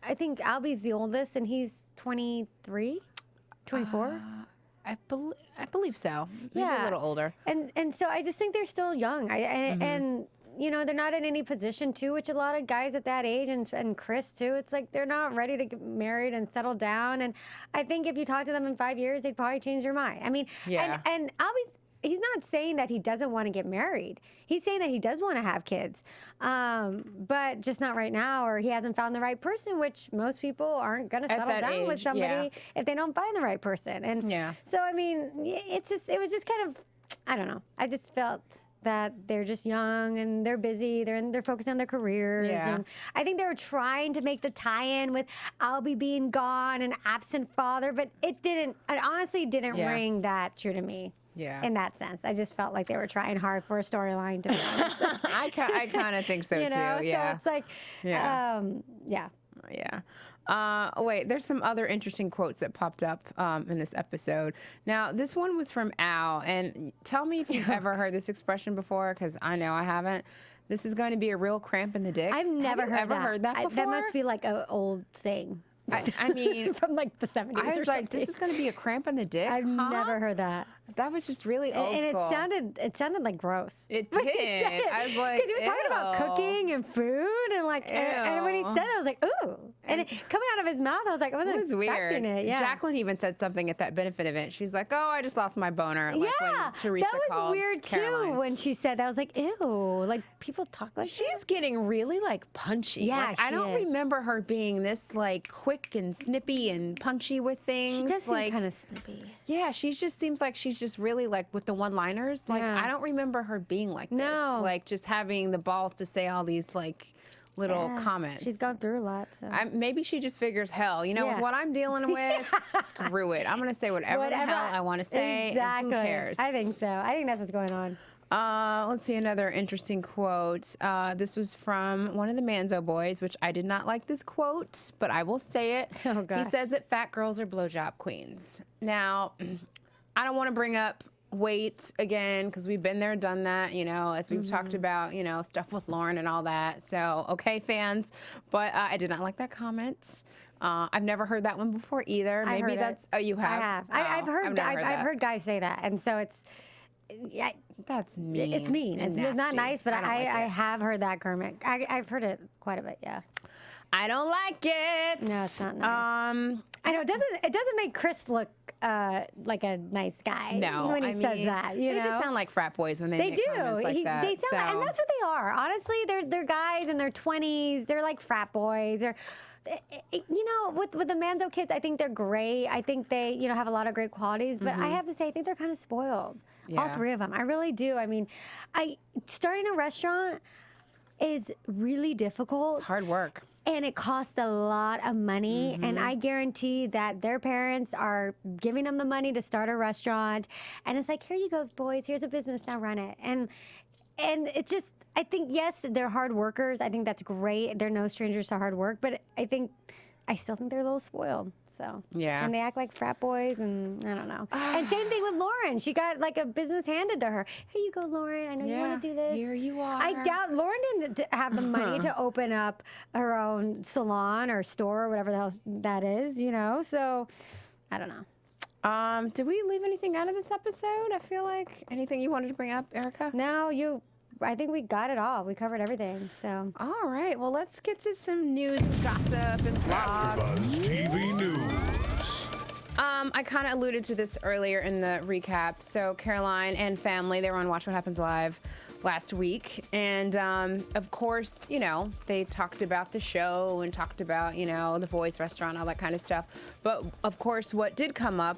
[SPEAKER 5] I think Albie's the oldest, and he's 23, 24.
[SPEAKER 4] I believe so. Maybe a little older.
[SPEAKER 5] And so I just think they're still young. And they're not in any position to, which a lot of guys at that age and Chris too, it's like they're not ready to get married and settle down. And I think if you talk to them in 5 years, they'd probably change their mind. I mean, and Albie's, he's not saying that he doesn't want to get married. He's saying that he does want to have kids, but just not right now, or he hasn't found the right person, which most people aren't going to settle down with somebody if they don't find the right person. And so, I mean, it was just kind of, I don't know. I just felt that they're just young and they're busy. They're focused on their careers.
[SPEAKER 4] Yeah.
[SPEAKER 5] And I think they were trying to make the tie-in with Albie being gone and absent father, but it honestly didn't ring that true to me.
[SPEAKER 4] Yeah.
[SPEAKER 5] In that sense, I just felt like they were trying hard for a storyline. To be honest,
[SPEAKER 4] I kind of think so too. Yeah.
[SPEAKER 5] So it's like, yeah.
[SPEAKER 4] Wait, there's some other interesting quotes that popped up in this episode. Now, this one was from Al, and tell me if you've ever heard this expression before, because I know I haven't. This is going to be a real cramp in the dick.
[SPEAKER 5] I've never heard that before. That must be like an old saying.
[SPEAKER 4] I mean,
[SPEAKER 5] from like the 70s.
[SPEAKER 4] I was like, this is going to be a cramp in the dick.
[SPEAKER 5] I've never heard that.
[SPEAKER 4] That was just really old
[SPEAKER 5] And
[SPEAKER 4] school.
[SPEAKER 5] it sounded like gross.
[SPEAKER 4] It
[SPEAKER 5] when he
[SPEAKER 4] did.
[SPEAKER 5] said it.
[SPEAKER 4] I was like,
[SPEAKER 5] because he was talking about
[SPEAKER 4] ew.
[SPEAKER 5] cooking and food and like, and when he said it, I was like, ooh. And coming out of his mouth, I was like, I wasn't
[SPEAKER 4] It was
[SPEAKER 5] expecting
[SPEAKER 4] weird.
[SPEAKER 5] it. Yeah.
[SPEAKER 4] Jacqueline even said something at that benefit event. She's like, "Oh, I just lost my boner." Like when Teresa
[SPEAKER 5] that was
[SPEAKER 4] called
[SPEAKER 5] weird
[SPEAKER 4] Caroline.
[SPEAKER 5] too when she said that. I was like, ew, like people talk like
[SPEAKER 4] She's
[SPEAKER 5] that?
[SPEAKER 4] getting really like punchy.
[SPEAKER 5] Yeah,
[SPEAKER 4] Like, I
[SPEAKER 5] she
[SPEAKER 4] don't
[SPEAKER 5] is.
[SPEAKER 4] remember her being this like quick and snippy and punchy with things.
[SPEAKER 5] She does seem
[SPEAKER 4] like,
[SPEAKER 5] kind of snippy.
[SPEAKER 4] yeah, she just seems like she's just really like with the one-liners. Like
[SPEAKER 5] Yeah.
[SPEAKER 4] I don't remember her being like
[SPEAKER 5] No.
[SPEAKER 4] this. Like just having the balls to say all these like little
[SPEAKER 5] Yeah,
[SPEAKER 4] comments.
[SPEAKER 5] She's gone through a lot. So.
[SPEAKER 4] Maybe she just figures, hell, you know, with
[SPEAKER 5] Yeah.
[SPEAKER 4] what I'm dealing with, screw it. I'm going to say whatever the hell I want to say.
[SPEAKER 5] Exactly.
[SPEAKER 4] And who cares?
[SPEAKER 5] I think so. I think that's what's going on.
[SPEAKER 4] Let's see another interesting quote. This was from one of the Manzo boys, which I did not like this quote, but I will say it.
[SPEAKER 5] Oh, God.
[SPEAKER 4] He says that fat girls are blowjob queens. Now, I don't want to bring up weight again because we've been there, done that, you know, as we've talked about, you know, stuff with Lauren and all that. So, okay, fans, but I did not like that comment. I've never heard that one before either.
[SPEAKER 5] I
[SPEAKER 4] Maybe
[SPEAKER 5] heard
[SPEAKER 4] that's
[SPEAKER 5] it.
[SPEAKER 4] you have.
[SPEAKER 5] I have.
[SPEAKER 4] Oh,
[SPEAKER 5] I've heard.
[SPEAKER 4] never
[SPEAKER 5] I've
[SPEAKER 4] that.
[SPEAKER 5] heard guys say that, and so it's. Yeah,
[SPEAKER 4] That's mean.
[SPEAKER 5] it's mean.
[SPEAKER 4] and
[SPEAKER 5] It's not
[SPEAKER 4] nasty.
[SPEAKER 5] nice, but
[SPEAKER 4] don't like
[SPEAKER 5] I
[SPEAKER 4] it.
[SPEAKER 5] have heard that comment. I've heard it quite a bit. Yeah.
[SPEAKER 4] I don't like it.
[SPEAKER 5] No, it's not nice. I know it doesn't make Chris look like a nice guy.
[SPEAKER 4] No,
[SPEAKER 5] when he
[SPEAKER 4] I
[SPEAKER 5] says
[SPEAKER 4] mean,
[SPEAKER 5] that, you
[SPEAKER 4] they
[SPEAKER 5] know,
[SPEAKER 4] just sound like frat boys when they
[SPEAKER 5] they
[SPEAKER 4] make
[SPEAKER 5] do.
[SPEAKER 4] comments like that.
[SPEAKER 5] They sound, and
[SPEAKER 4] so-
[SPEAKER 5] that's what they are. Honestly, they're guys in their 20s. They're like frat boys. Or, you know, with the Manzo kids, I think they're great. I think they, you know, have a lot of great qualities. But I have to say, I think they're kind of spoiled. All
[SPEAKER 4] Yeah.
[SPEAKER 5] three of them. I really do. I mean, starting a restaurant is really difficult.
[SPEAKER 4] It's hard work.
[SPEAKER 5] And it costs a lot of money. And I guarantee that their parents are giving them the money to start a restaurant. And it's like, here you go, boys. Here's a business. Now run it. And it's just, I think, yes, they're hard workers. I think that's great. They're no strangers to hard work. But I still think they're a little spoiled. So
[SPEAKER 4] Yeah.
[SPEAKER 5] And they act like frat boys, and I don't know. And same thing with Lauren. She got like a business handed to her. Here you go, Lauren. I know you want to do this.
[SPEAKER 4] Here you are.
[SPEAKER 5] I doubt Lauren didn't have the money to open up her own salon or store or whatever the hell that is, you know? So I don't know.
[SPEAKER 4] Did we leave anything out of this episode? I feel like anything you wanted to bring up, Erica?
[SPEAKER 5] No, I think we got it all. We covered everything. So
[SPEAKER 4] All right. Well, let's get to some news and gossip and blogs.
[SPEAKER 1] AfterBuzz TV News.
[SPEAKER 4] I kind of alluded to this earlier in the recap. So Caroline and family, they were on Watch What Happens Live last week. And of course, you know, they talked about the show and talked about, you know, the boys' restaurant, all that kind of stuff. But of course, what did come up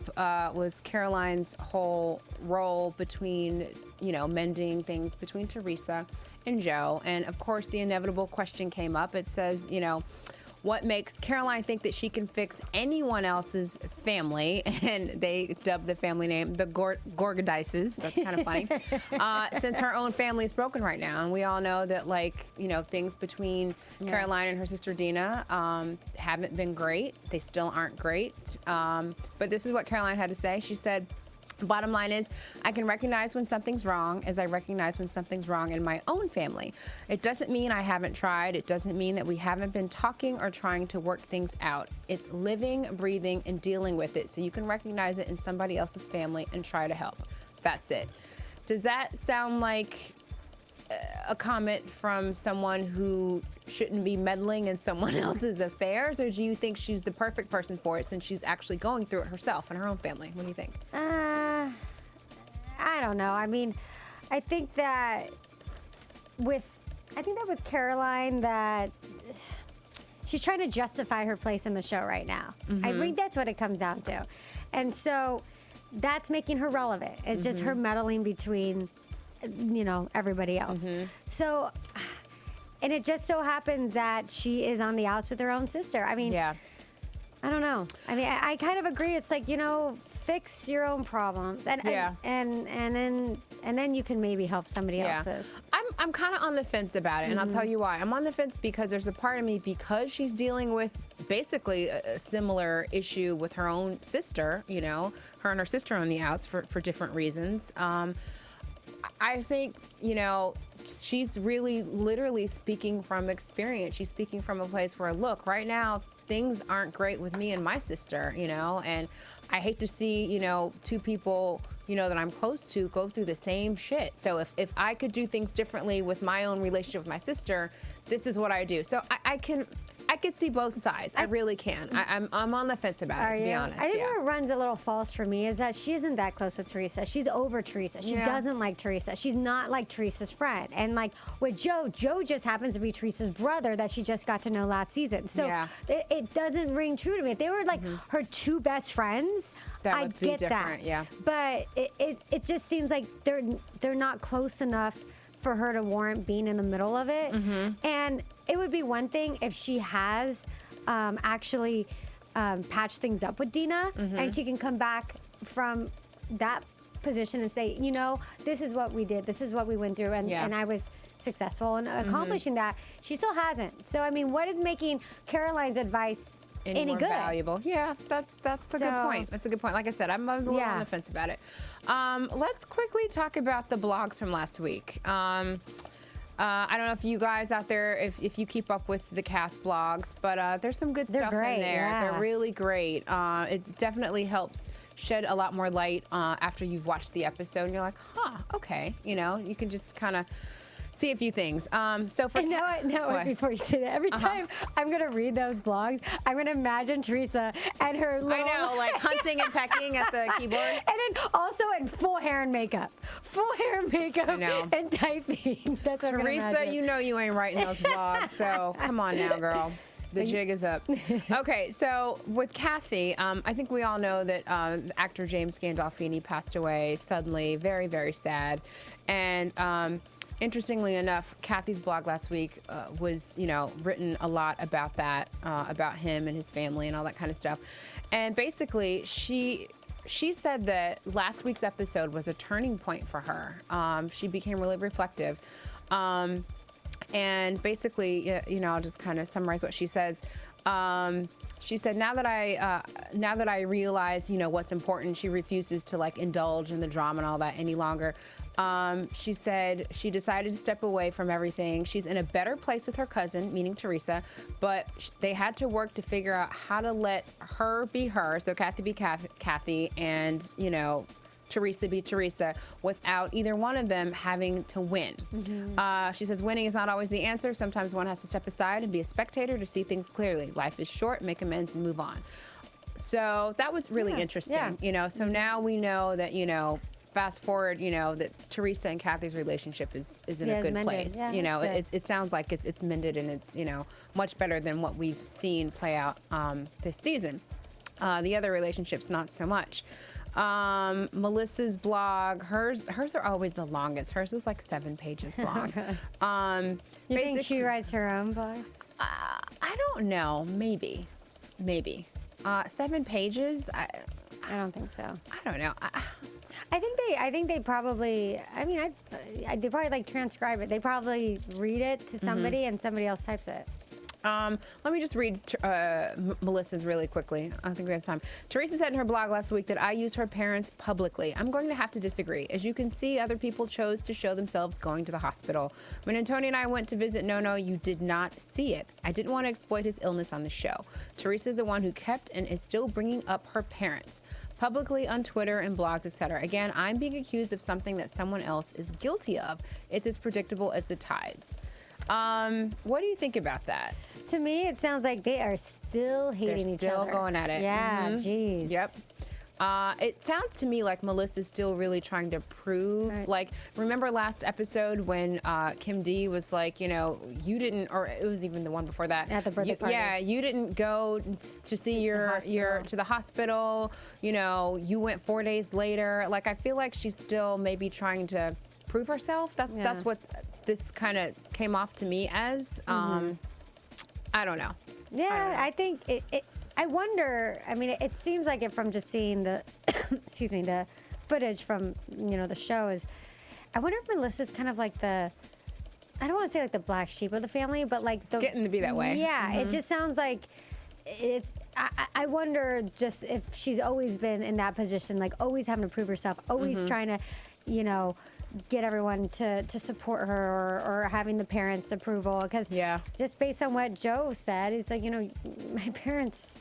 [SPEAKER 4] was Caroline's whole role between, you know, mending things between Teresa and Joe. And of course, the inevitable question came up. It says, you know, what makes Caroline think that she can fix anyone else's family? And they dubbed the family name the Gorgodices. That's kind of funny. Since her own family is broken right now. And we all know that, like, you know, things between Caroline and her sister Dina haven't been great. They still aren't great. But this is what Caroline had to say. She said, bottom line is, I can recognize when something's wrong as I recognize when something's wrong in my own family. It doesn't mean I haven't tried. It doesn't mean that we haven't been talking or trying to work things out. It's living, breathing, and dealing with it so you can recognize it in somebody else's family and try to help. That's it. Does that sound like a comment from someone who shouldn't be meddling in someone else's affairs, or do you think she's the perfect person for it since she's actually going through it herself in her own family? What do you think?
[SPEAKER 5] I don't know. I mean, I think that with Caroline, that she's trying to justify her place in the show right now. I think that's what it comes down to. And so that's making her relevant. It's just her meddling between, you know, everybody else. So, and it just so happens that she is on the outs with her own sister. I mean,
[SPEAKER 4] Yeah.
[SPEAKER 5] I don't know. I mean, I kind of agree. It's like, you know, fix your own problems, and then you can maybe help somebody else's.
[SPEAKER 4] I'm kind of on the fence about it, and I'll tell you why. I'm on the fence because there's a part of me, because she's dealing with basically a similar issue with her own sister, you know, her and her sister on the outs for different reasons. I think, you know, she's really literally speaking from experience. She's speaking from a place where, look, right now, things aren't great with me and my sister, you know, and I hate to see, you know, two people that I'm close to go through the same shit. So if I could do things differently with my own relationship with my sister, this is what I do. So I could see both sides. I really can. I'm on the fence about it, to be honest.
[SPEAKER 5] I think where it runs a little false for me is that she isn't that close with Teresa. She's over Teresa. She doesn't like Teresa. She's not like Teresa's friend. And like with Joe just happens to be Teresa's brother that she just got to know last season. So it doesn't ring true to me. If they were like her two best friends, I'd get that. Yeah. But it just seems like they're not close enough for her to warrant being in the middle of it. And it would be one thing if she has actually patched things up with Dina, and she can come back from that position and say, this is what we did, this is what we went through, and I was successful in accomplishing that. She still hasn't. So I mean, what is making Caroline's advice any
[SPEAKER 4] more
[SPEAKER 5] good?
[SPEAKER 4] Valuable? Yeah, that's a good point. That's a good point. Like I said, I was a little on the fence about it. Let's quickly talk about the blogs from last week. I don't know if you guys out there, if you keep up with the cast blogs, but there's some good stuff in there.
[SPEAKER 5] Yeah.
[SPEAKER 4] They're really great. It definitely helps shed a lot more light after you've watched the episode. And you're like, okay. You can just kind of see a few things. So for
[SPEAKER 5] before you say that, every time I'm gonna read those blogs, I'm gonna imagine Teresa and her little,
[SPEAKER 4] I know, like hunting and pecking at the keyboard.
[SPEAKER 5] And then also in full hair and makeup. And typing. That's what
[SPEAKER 4] Teresa, you ain't writing those blogs, so come on now, girl. The jig is up. Okay, so with Kathy, I think we all know that actor James Gandolfini passed away suddenly. Very, very sad. And interestingly enough, Kathy's blog last week was, written a lot about that, about him and his family and all that kind of stuff. And basically, she said that last week's episode was a turning point for her. She became really reflective. And basically, I'll just kind of summarize what she says. She said, now that I realize, what's important, she refuses to indulge in the drama and all that any longer. She said she decided to step away from everything. She's in a better place with her cousin, meaning Teresa, but they had to work to figure out how to let her be her, so Kathy be Kathy, and, Teresa be Teresa, without either one of them having to win. She says winning is not always the answer. Sometimes one has to step aside and be a spectator to see things clearly. Life is short, make amends and move on. So that was really interesting, So now we know that, fast forward, that Teresa and Kathy's relationship is in a good place. It sounds like it's mended, and it's, much better than what we've seen play out this season. The other relationships, not so much. Melissa's blog, hers are always the longest. Hers is 7 pages long.
[SPEAKER 5] You think she writes her own blogs?
[SPEAKER 4] I don't know. Maybe. 7 pages? I
[SPEAKER 5] don't think so.
[SPEAKER 4] I don't know.
[SPEAKER 5] I think they probably, they probably transcribe it. They probably read it to somebody and somebody else types it.
[SPEAKER 4] Let me just read Melissa's really quickly. I don't think we have time. Teresa said in her blog last week that I use her parents publicly. I'm going to have to disagree. As you can see, other people chose to show themselves going to the hospital. When Antonio and I went to visit Nono, you did not see it. I didn't want to exploit his illness on the show. Teresa's the one who kept and is still bringing up her parents publicly on Twitter and blogs, etc. Again, I'm being accused of something that someone else is guilty of. It's as predictable as the tides. What do you think about that?
[SPEAKER 5] To me, it sounds like they are still hating each other.
[SPEAKER 4] They're still going at it.
[SPEAKER 5] Yeah, jeez.
[SPEAKER 4] Yep. It sounds to me like Melissa's still really trying to prove. Right. Remember last episode when Kim D was like, you didn't, or it was even the one before that.
[SPEAKER 5] At the birthday party.
[SPEAKER 4] Yeah, you didn't go to see your to the hospital. You went 4 days later. I feel like she's still maybe trying to prove herself. That's what this kind of came off to me as. I don't know.
[SPEAKER 5] Yeah, I think I wonder. It seems like it from just seeing the, the footage from the show is. I wonder if Melissa's kind of like the. I don't want to say the black sheep of the family, but it's
[SPEAKER 4] getting to be that way.
[SPEAKER 5] Yeah, it just sounds like it's. I wonder just if she's always been in that position, always having to prove herself, always trying to, get everyone to support her or having the parents' approval. Because just based on what Joe said, it's my parents,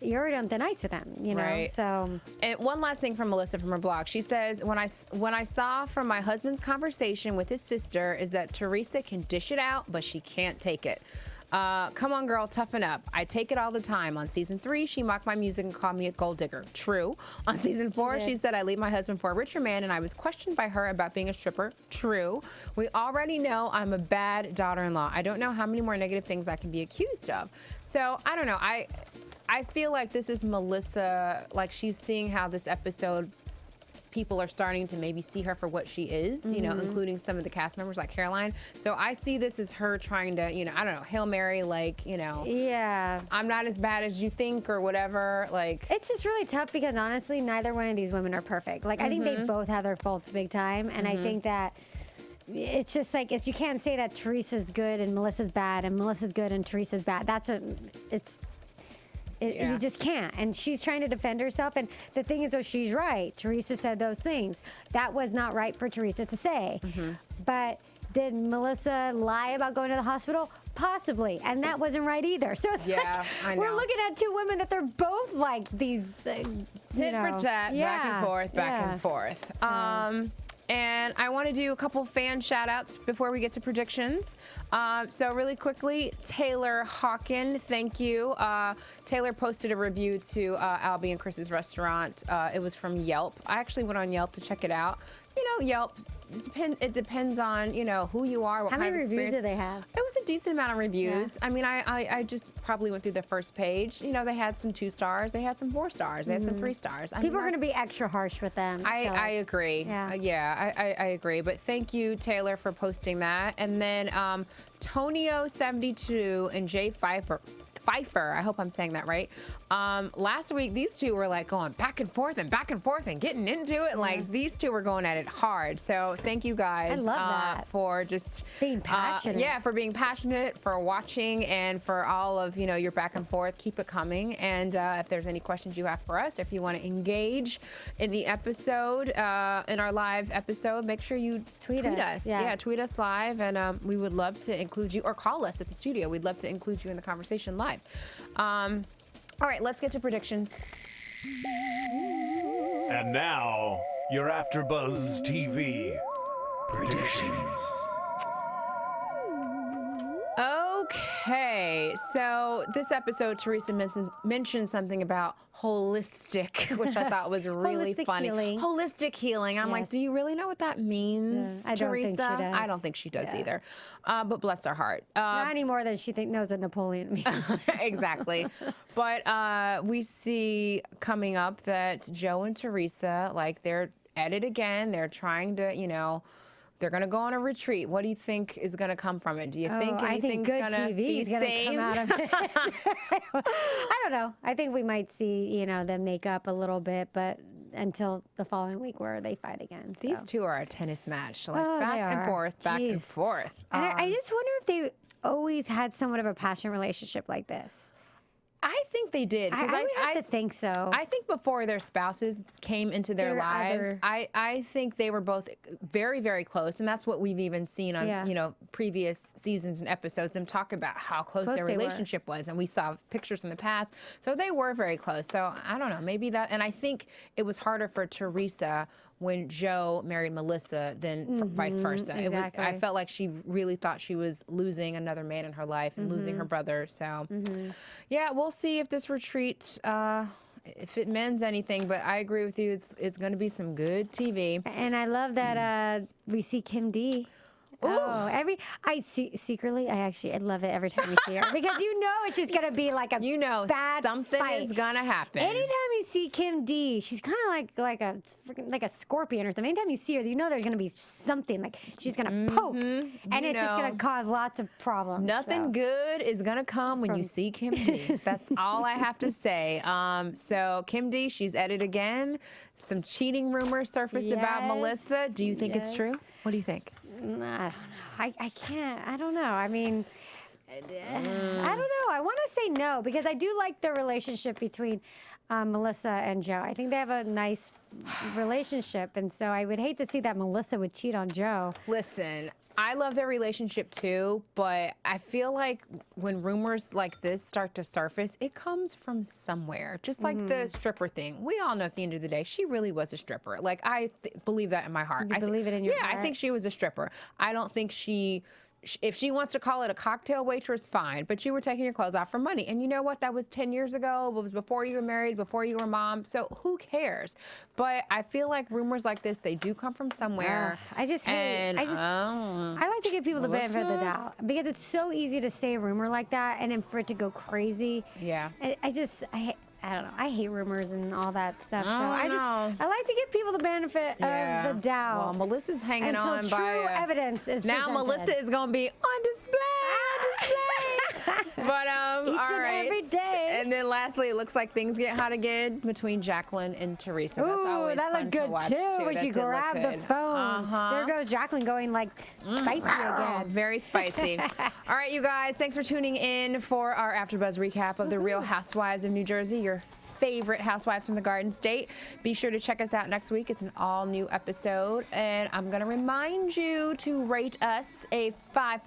[SPEAKER 5] you're already on thin ice with them, you know.
[SPEAKER 4] Right.
[SPEAKER 5] So,
[SPEAKER 4] and one last thing from Melissa from her blog. She says, when I saw from my husband's conversation with his sister is that Teresa can dish it out, but she can't take it. Come on, girl, toughen up. I take it all the time. On season 3, she mocked my music and called me a gold digger. True. On season 4, she said I leave my husband for a richer man, and I was questioned by her about being a stripper. True. We already know I'm a bad daughter-in-law. I don't know how many more negative things I can be accused of. So I don't know. I feel like this is Melissa, like she's seeing how this episode, people are starting to maybe see her for what she is, you know, including some of the cast members like Caroline. So I see this as her trying to, you know, I don't know, Hail Mary, like, you know,
[SPEAKER 5] yeah.
[SPEAKER 4] I'm not as bad as you think or whatever. Like,
[SPEAKER 5] It's just really tough because honestly, neither one of these women are perfect. Like, I think they both have their faults big time. And I think that it's just like, you can't say that Teresa's good and Melissa's bad and Melissa's good and Teresa's bad. You just can't. And she's trying to defend herself. And the thing is, though, she's right. Teresa said those things. That was not right for Teresa to say. But did Melissa lie about going to the hospital? Possibly. And that wasn't right either. So it's
[SPEAKER 4] I
[SPEAKER 5] like,
[SPEAKER 4] know.
[SPEAKER 5] we're looking at two women that they're both like these.
[SPEAKER 4] tit for tat, back and forth, back and forth. And I want to do a couple fan shout outs before we get to predictions. So really quickly, Taylor Hawken, thank you. Taylor posted a review to Albie and Chris's restaurant. It was from Yelp. I actually went on Yelp to check it out. You know, Yelp, it depends on, you know, who you are, what
[SPEAKER 5] How
[SPEAKER 4] kind
[SPEAKER 5] many
[SPEAKER 4] of
[SPEAKER 5] reviews
[SPEAKER 4] experience.
[SPEAKER 5] do they have?
[SPEAKER 4] It was a decent amount of reviews. I mean, I just probably went through the first page. You know, they had some 2 stars, they had some 4 stars, they had some 3 stars.
[SPEAKER 5] People are going to be extra harsh with them.
[SPEAKER 4] I agree.
[SPEAKER 5] Yeah.
[SPEAKER 4] I agree. But thank you, Taylor, for posting that. And then Tonio72 and Jay Pfeiffer, I hope I'm saying that right. Last week, these two were like going back and forth and getting into it. Like these two were going at it hard. So thank you guys
[SPEAKER 5] I love that.
[SPEAKER 4] for just
[SPEAKER 5] Being passionate.
[SPEAKER 4] For being passionate, for watching, and for all of, you know, your back and forth. Keep it coming. And if there's any questions you have for us, if you want to engage in the episode, in our live episode, make sure you tweet us.
[SPEAKER 5] Yeah,
[SPEAKER 4] tweet us live, and we would love to include you, or call us at the studio. We'd love to include you in the conversation live. All right, let's get to predictions.
[SPEAKER 1] And now, your AfterBuzz TV predictions.
[SPEAKER 4] Okay, so this episode, Teresa mentioned something about holistic, which I thought was really
[SPEAKER 5] Holistic
[SPEAKER 4] funny.
[SPEAKER 5] healing.
[SPEAKER 4] Holistic healing. I'm like,
[SPEAKER 5] Yes.
[SPEAKER 4] do you really know what that means,
[SPEAKER 5] I don't
[SPEAKER 4] Teresa?
[SPEAKER 5] think she does.
[SPEAKER 4] I don't think she does either. But bless her heart.
[SPEAKER 5] Not any more than she knows what Napoleon means.
[SPEAKER 4] Exactly. But we see coming up that Joe and Teresa, like, they're at it again. They're trying to, you know, they're going to go on a retreat. What do you think is going to come from it? Do you think anything's going to be saved?
[SPEAKER 5] Come out of it. I don't know. I think we might see, you know, them make up a little bit, but until the following week where they fight again.
[SPEAKER 4] These two are a tennis match, like
[SPEAKER 5] Oh,
[SPEAKER 4] back
[SPEAKER 5] they
[SPEAKER 4] and
[SPEAKER 5] are.
[SPEAKER 4] forth, back and
[SPEAKER 5] Jeez.
[SPEAKER 4] forth.
[SPEAKER 5] And I just wonder if they always had somewhat of a passionate relationship like this.
[SPEAKER 4] I think they did.
[SPEAKER 5] I would have to think so.
[SPEAKER 4] I think before their spouses came into their lives, I think they were both very, very close. And that's what we've even seen on, you know, previous seasons and episodes, them talk about how close their relationship was. And we saw pictures in the past. So they were very close. So I don't know, maybe that. And I think it was harder for Teresa when Joe married Melissa than vice versa.
[SPEAKER 5] Exactly.
[SPEAKER 4] I felt like she really thought she was losing another man in her life and losing her brother. So, yeah, we'll see if this retreat, if it mends anything. But I agree with you. It's going to be some good TV.
[SPEAKER 5] And I love that we see Kim D. Oh, secretly, I love it every time we see her because you know it's just gonna be like a bad
[SPEAKER 4] something
[SPEAKER 5] fight.
[SPEAKER 4] is gonna happen.
[SPEAKER 5] Anytime you see Kim D, she's kind of like a scorpion or something. Anytime you see her, you know there's gonna be something like she's gonna poke, and it's just gonna cause lots of problems.
[SPEAKER 4] Nothing good is gonna come when you see Kim D. That's all I have to say. So Kim D, she's at it again. Some cheating rumors surfaced about Melissa. Do you think it's true? What do you think?
[SPEAKER 5] I don't know. I can't. I don't know. I mean, I don't know. I want to say no because I do like the relationship between Melissa and Joe. I think they have a nice relationship, and so I would hate to see that Melissa would cheat on Joe.
[SPEAKER 4] Listen, I love their relationship too, but I feel like when rumors like this start to surface, it comes from somewhere. Just like the stripper thing. We all know at the end of the day, she really was a stripper. Like, I believe that in my heart.
[SPEAKER 5] You believe it in your heart?
[SPEAKER 4] Yeah, I think she was a stripper. I don't think if she wants to call it a cocktail waitress, fine. But you were taking your clothes off for money. And you know what? That was 10 years ago. It was before you were married, before you were mom. So who cares? But I feel like rumors like this, they do come from somewhere.
[SPEAKER 5] I just hate. I like to give people the benefit of the doubt because it's so easy to say a rumor like that and then for it to go crazy.
[SPEAKER 4] Yeah.
[SPEAKER 5] I don't know. I hate rumors and all that stuff.
[SPEAKER 4] I
[SPEAKER 5] like to give people the benefit of the doubt.
[SPEAKER 4] Well, Melissa's hanging
[SPEAKER 5] until
[SPEAKER 4] on
[SPEAKER 5] true
[SPEAKER 4] by
[SPEAKER 5] evidence is
[SPEAKER 4] now.
[SPEAKER 5] presented.
[SPEAKER 4] Melissa is going to be on display. But
[SPEAKER 5] Each
[SPEAKER 4] all
[SPEAKER 5] and
[SPEAKER 4] right.
[SPEAKER 5] every day.
[SPEAKER 4] And then lastly, it looks like things get hot again between Jacqueline and Teresa. That's always
[SPEAKER 5] that
[SPEAKER 4] fun
[SPEAKER 5] looked
[SPEAKER 4] to
[SPEAKER 5] good
[SPEAKER 4] watch
[SPEAKER 5] too.
[SPEAKER 4] too.
[SPEAKER 5] When
[SPEAKER 4] That
[SPEAKER 5] she
[SPEAKER 4] did look
[SPEAKER 5] grabbed the
[SPEAKER 4] good.
[SPEAKER 5] phone. There goes Jacqueline going like spicy again.
[SPEAKER 4] Very spicy. All right, you guys. Thanks for tuning in for our AfterBuzz recap of the Real Housewives of New Jersey. Your favorite housewives from the Garden State. Be sure to check us out next week. It's an all-new episode, and I'm going to remind you to rate us a 5.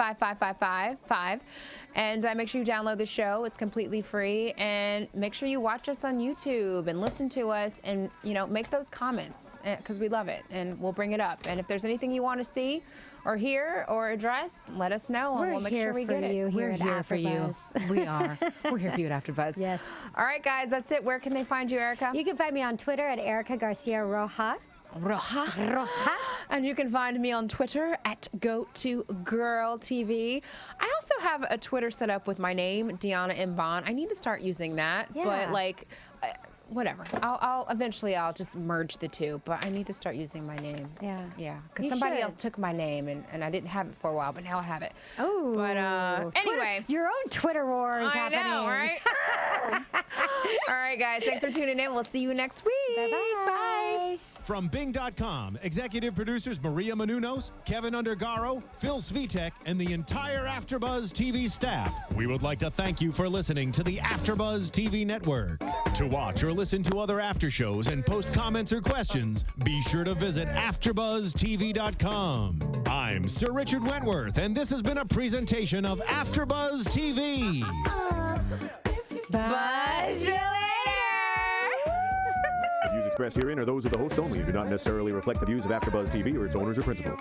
[SPEAKER 4] And make sure you download the show. It's completely free. And make sure you watch us on YouTube and listen to us and, make those comments because we love it, and we'll bring it up. And if there's anything you want to see or hear or address, let us know, and we'll make sure we get it.
[SPEAKER 5] We're here for you.
[SPEAKER 4] We are. We're here for you at AfterBuzz.
[SPEAKER 5] Yes.
[SPEAKER 4] All right, guys, that's it. Where can they find you, Erika?
[SPEAKER 5] You can find me on Twitter at Erika Garcia Roja.
[SPEAKER 4] Roja. And you can find me on Twitter at GoToGirlTV. I also have a Twitter set up with my name, Diona Vaughan. I need to start using that, but whatever. I'll eventually just merge the two, but I need to start using my name. Yeah. Because somebody else took my name and I didn't have it for a while, but now I have it.
[SPEAKER 5] Oh.
[SPEAKER 4] But anyway.
[SPEAKER 5] Your own Twitter war is happening.
[SPEAKER 4] I know, right? All right, guys. Thanks for tuning in. We'll see you next week.
[SPEAKER 5] Bye-bye.
[SPEAKER 4] Bye.
[SPEAKER 3] From Bing.com, executive producers Maria Menounos, Kevin Undergaro, Phil Svitek, and the entire AfterBuzz TV staff, we would like to thank you for listening to the AfterBuzz TV network. To watch or listen to other after shows and post comments or questions, be sure to visit AfterBuzzTV.com. I'm Sir Richard Wentworth, and this has been a presentation of AfterBuzz TV.
[SPEAKER 4] Buzz you later.
[SPEAKER 6] The views expressed herein are those of the hosts only and do not necessarily reflect the views of AfterBuzz TV or its owners or principals.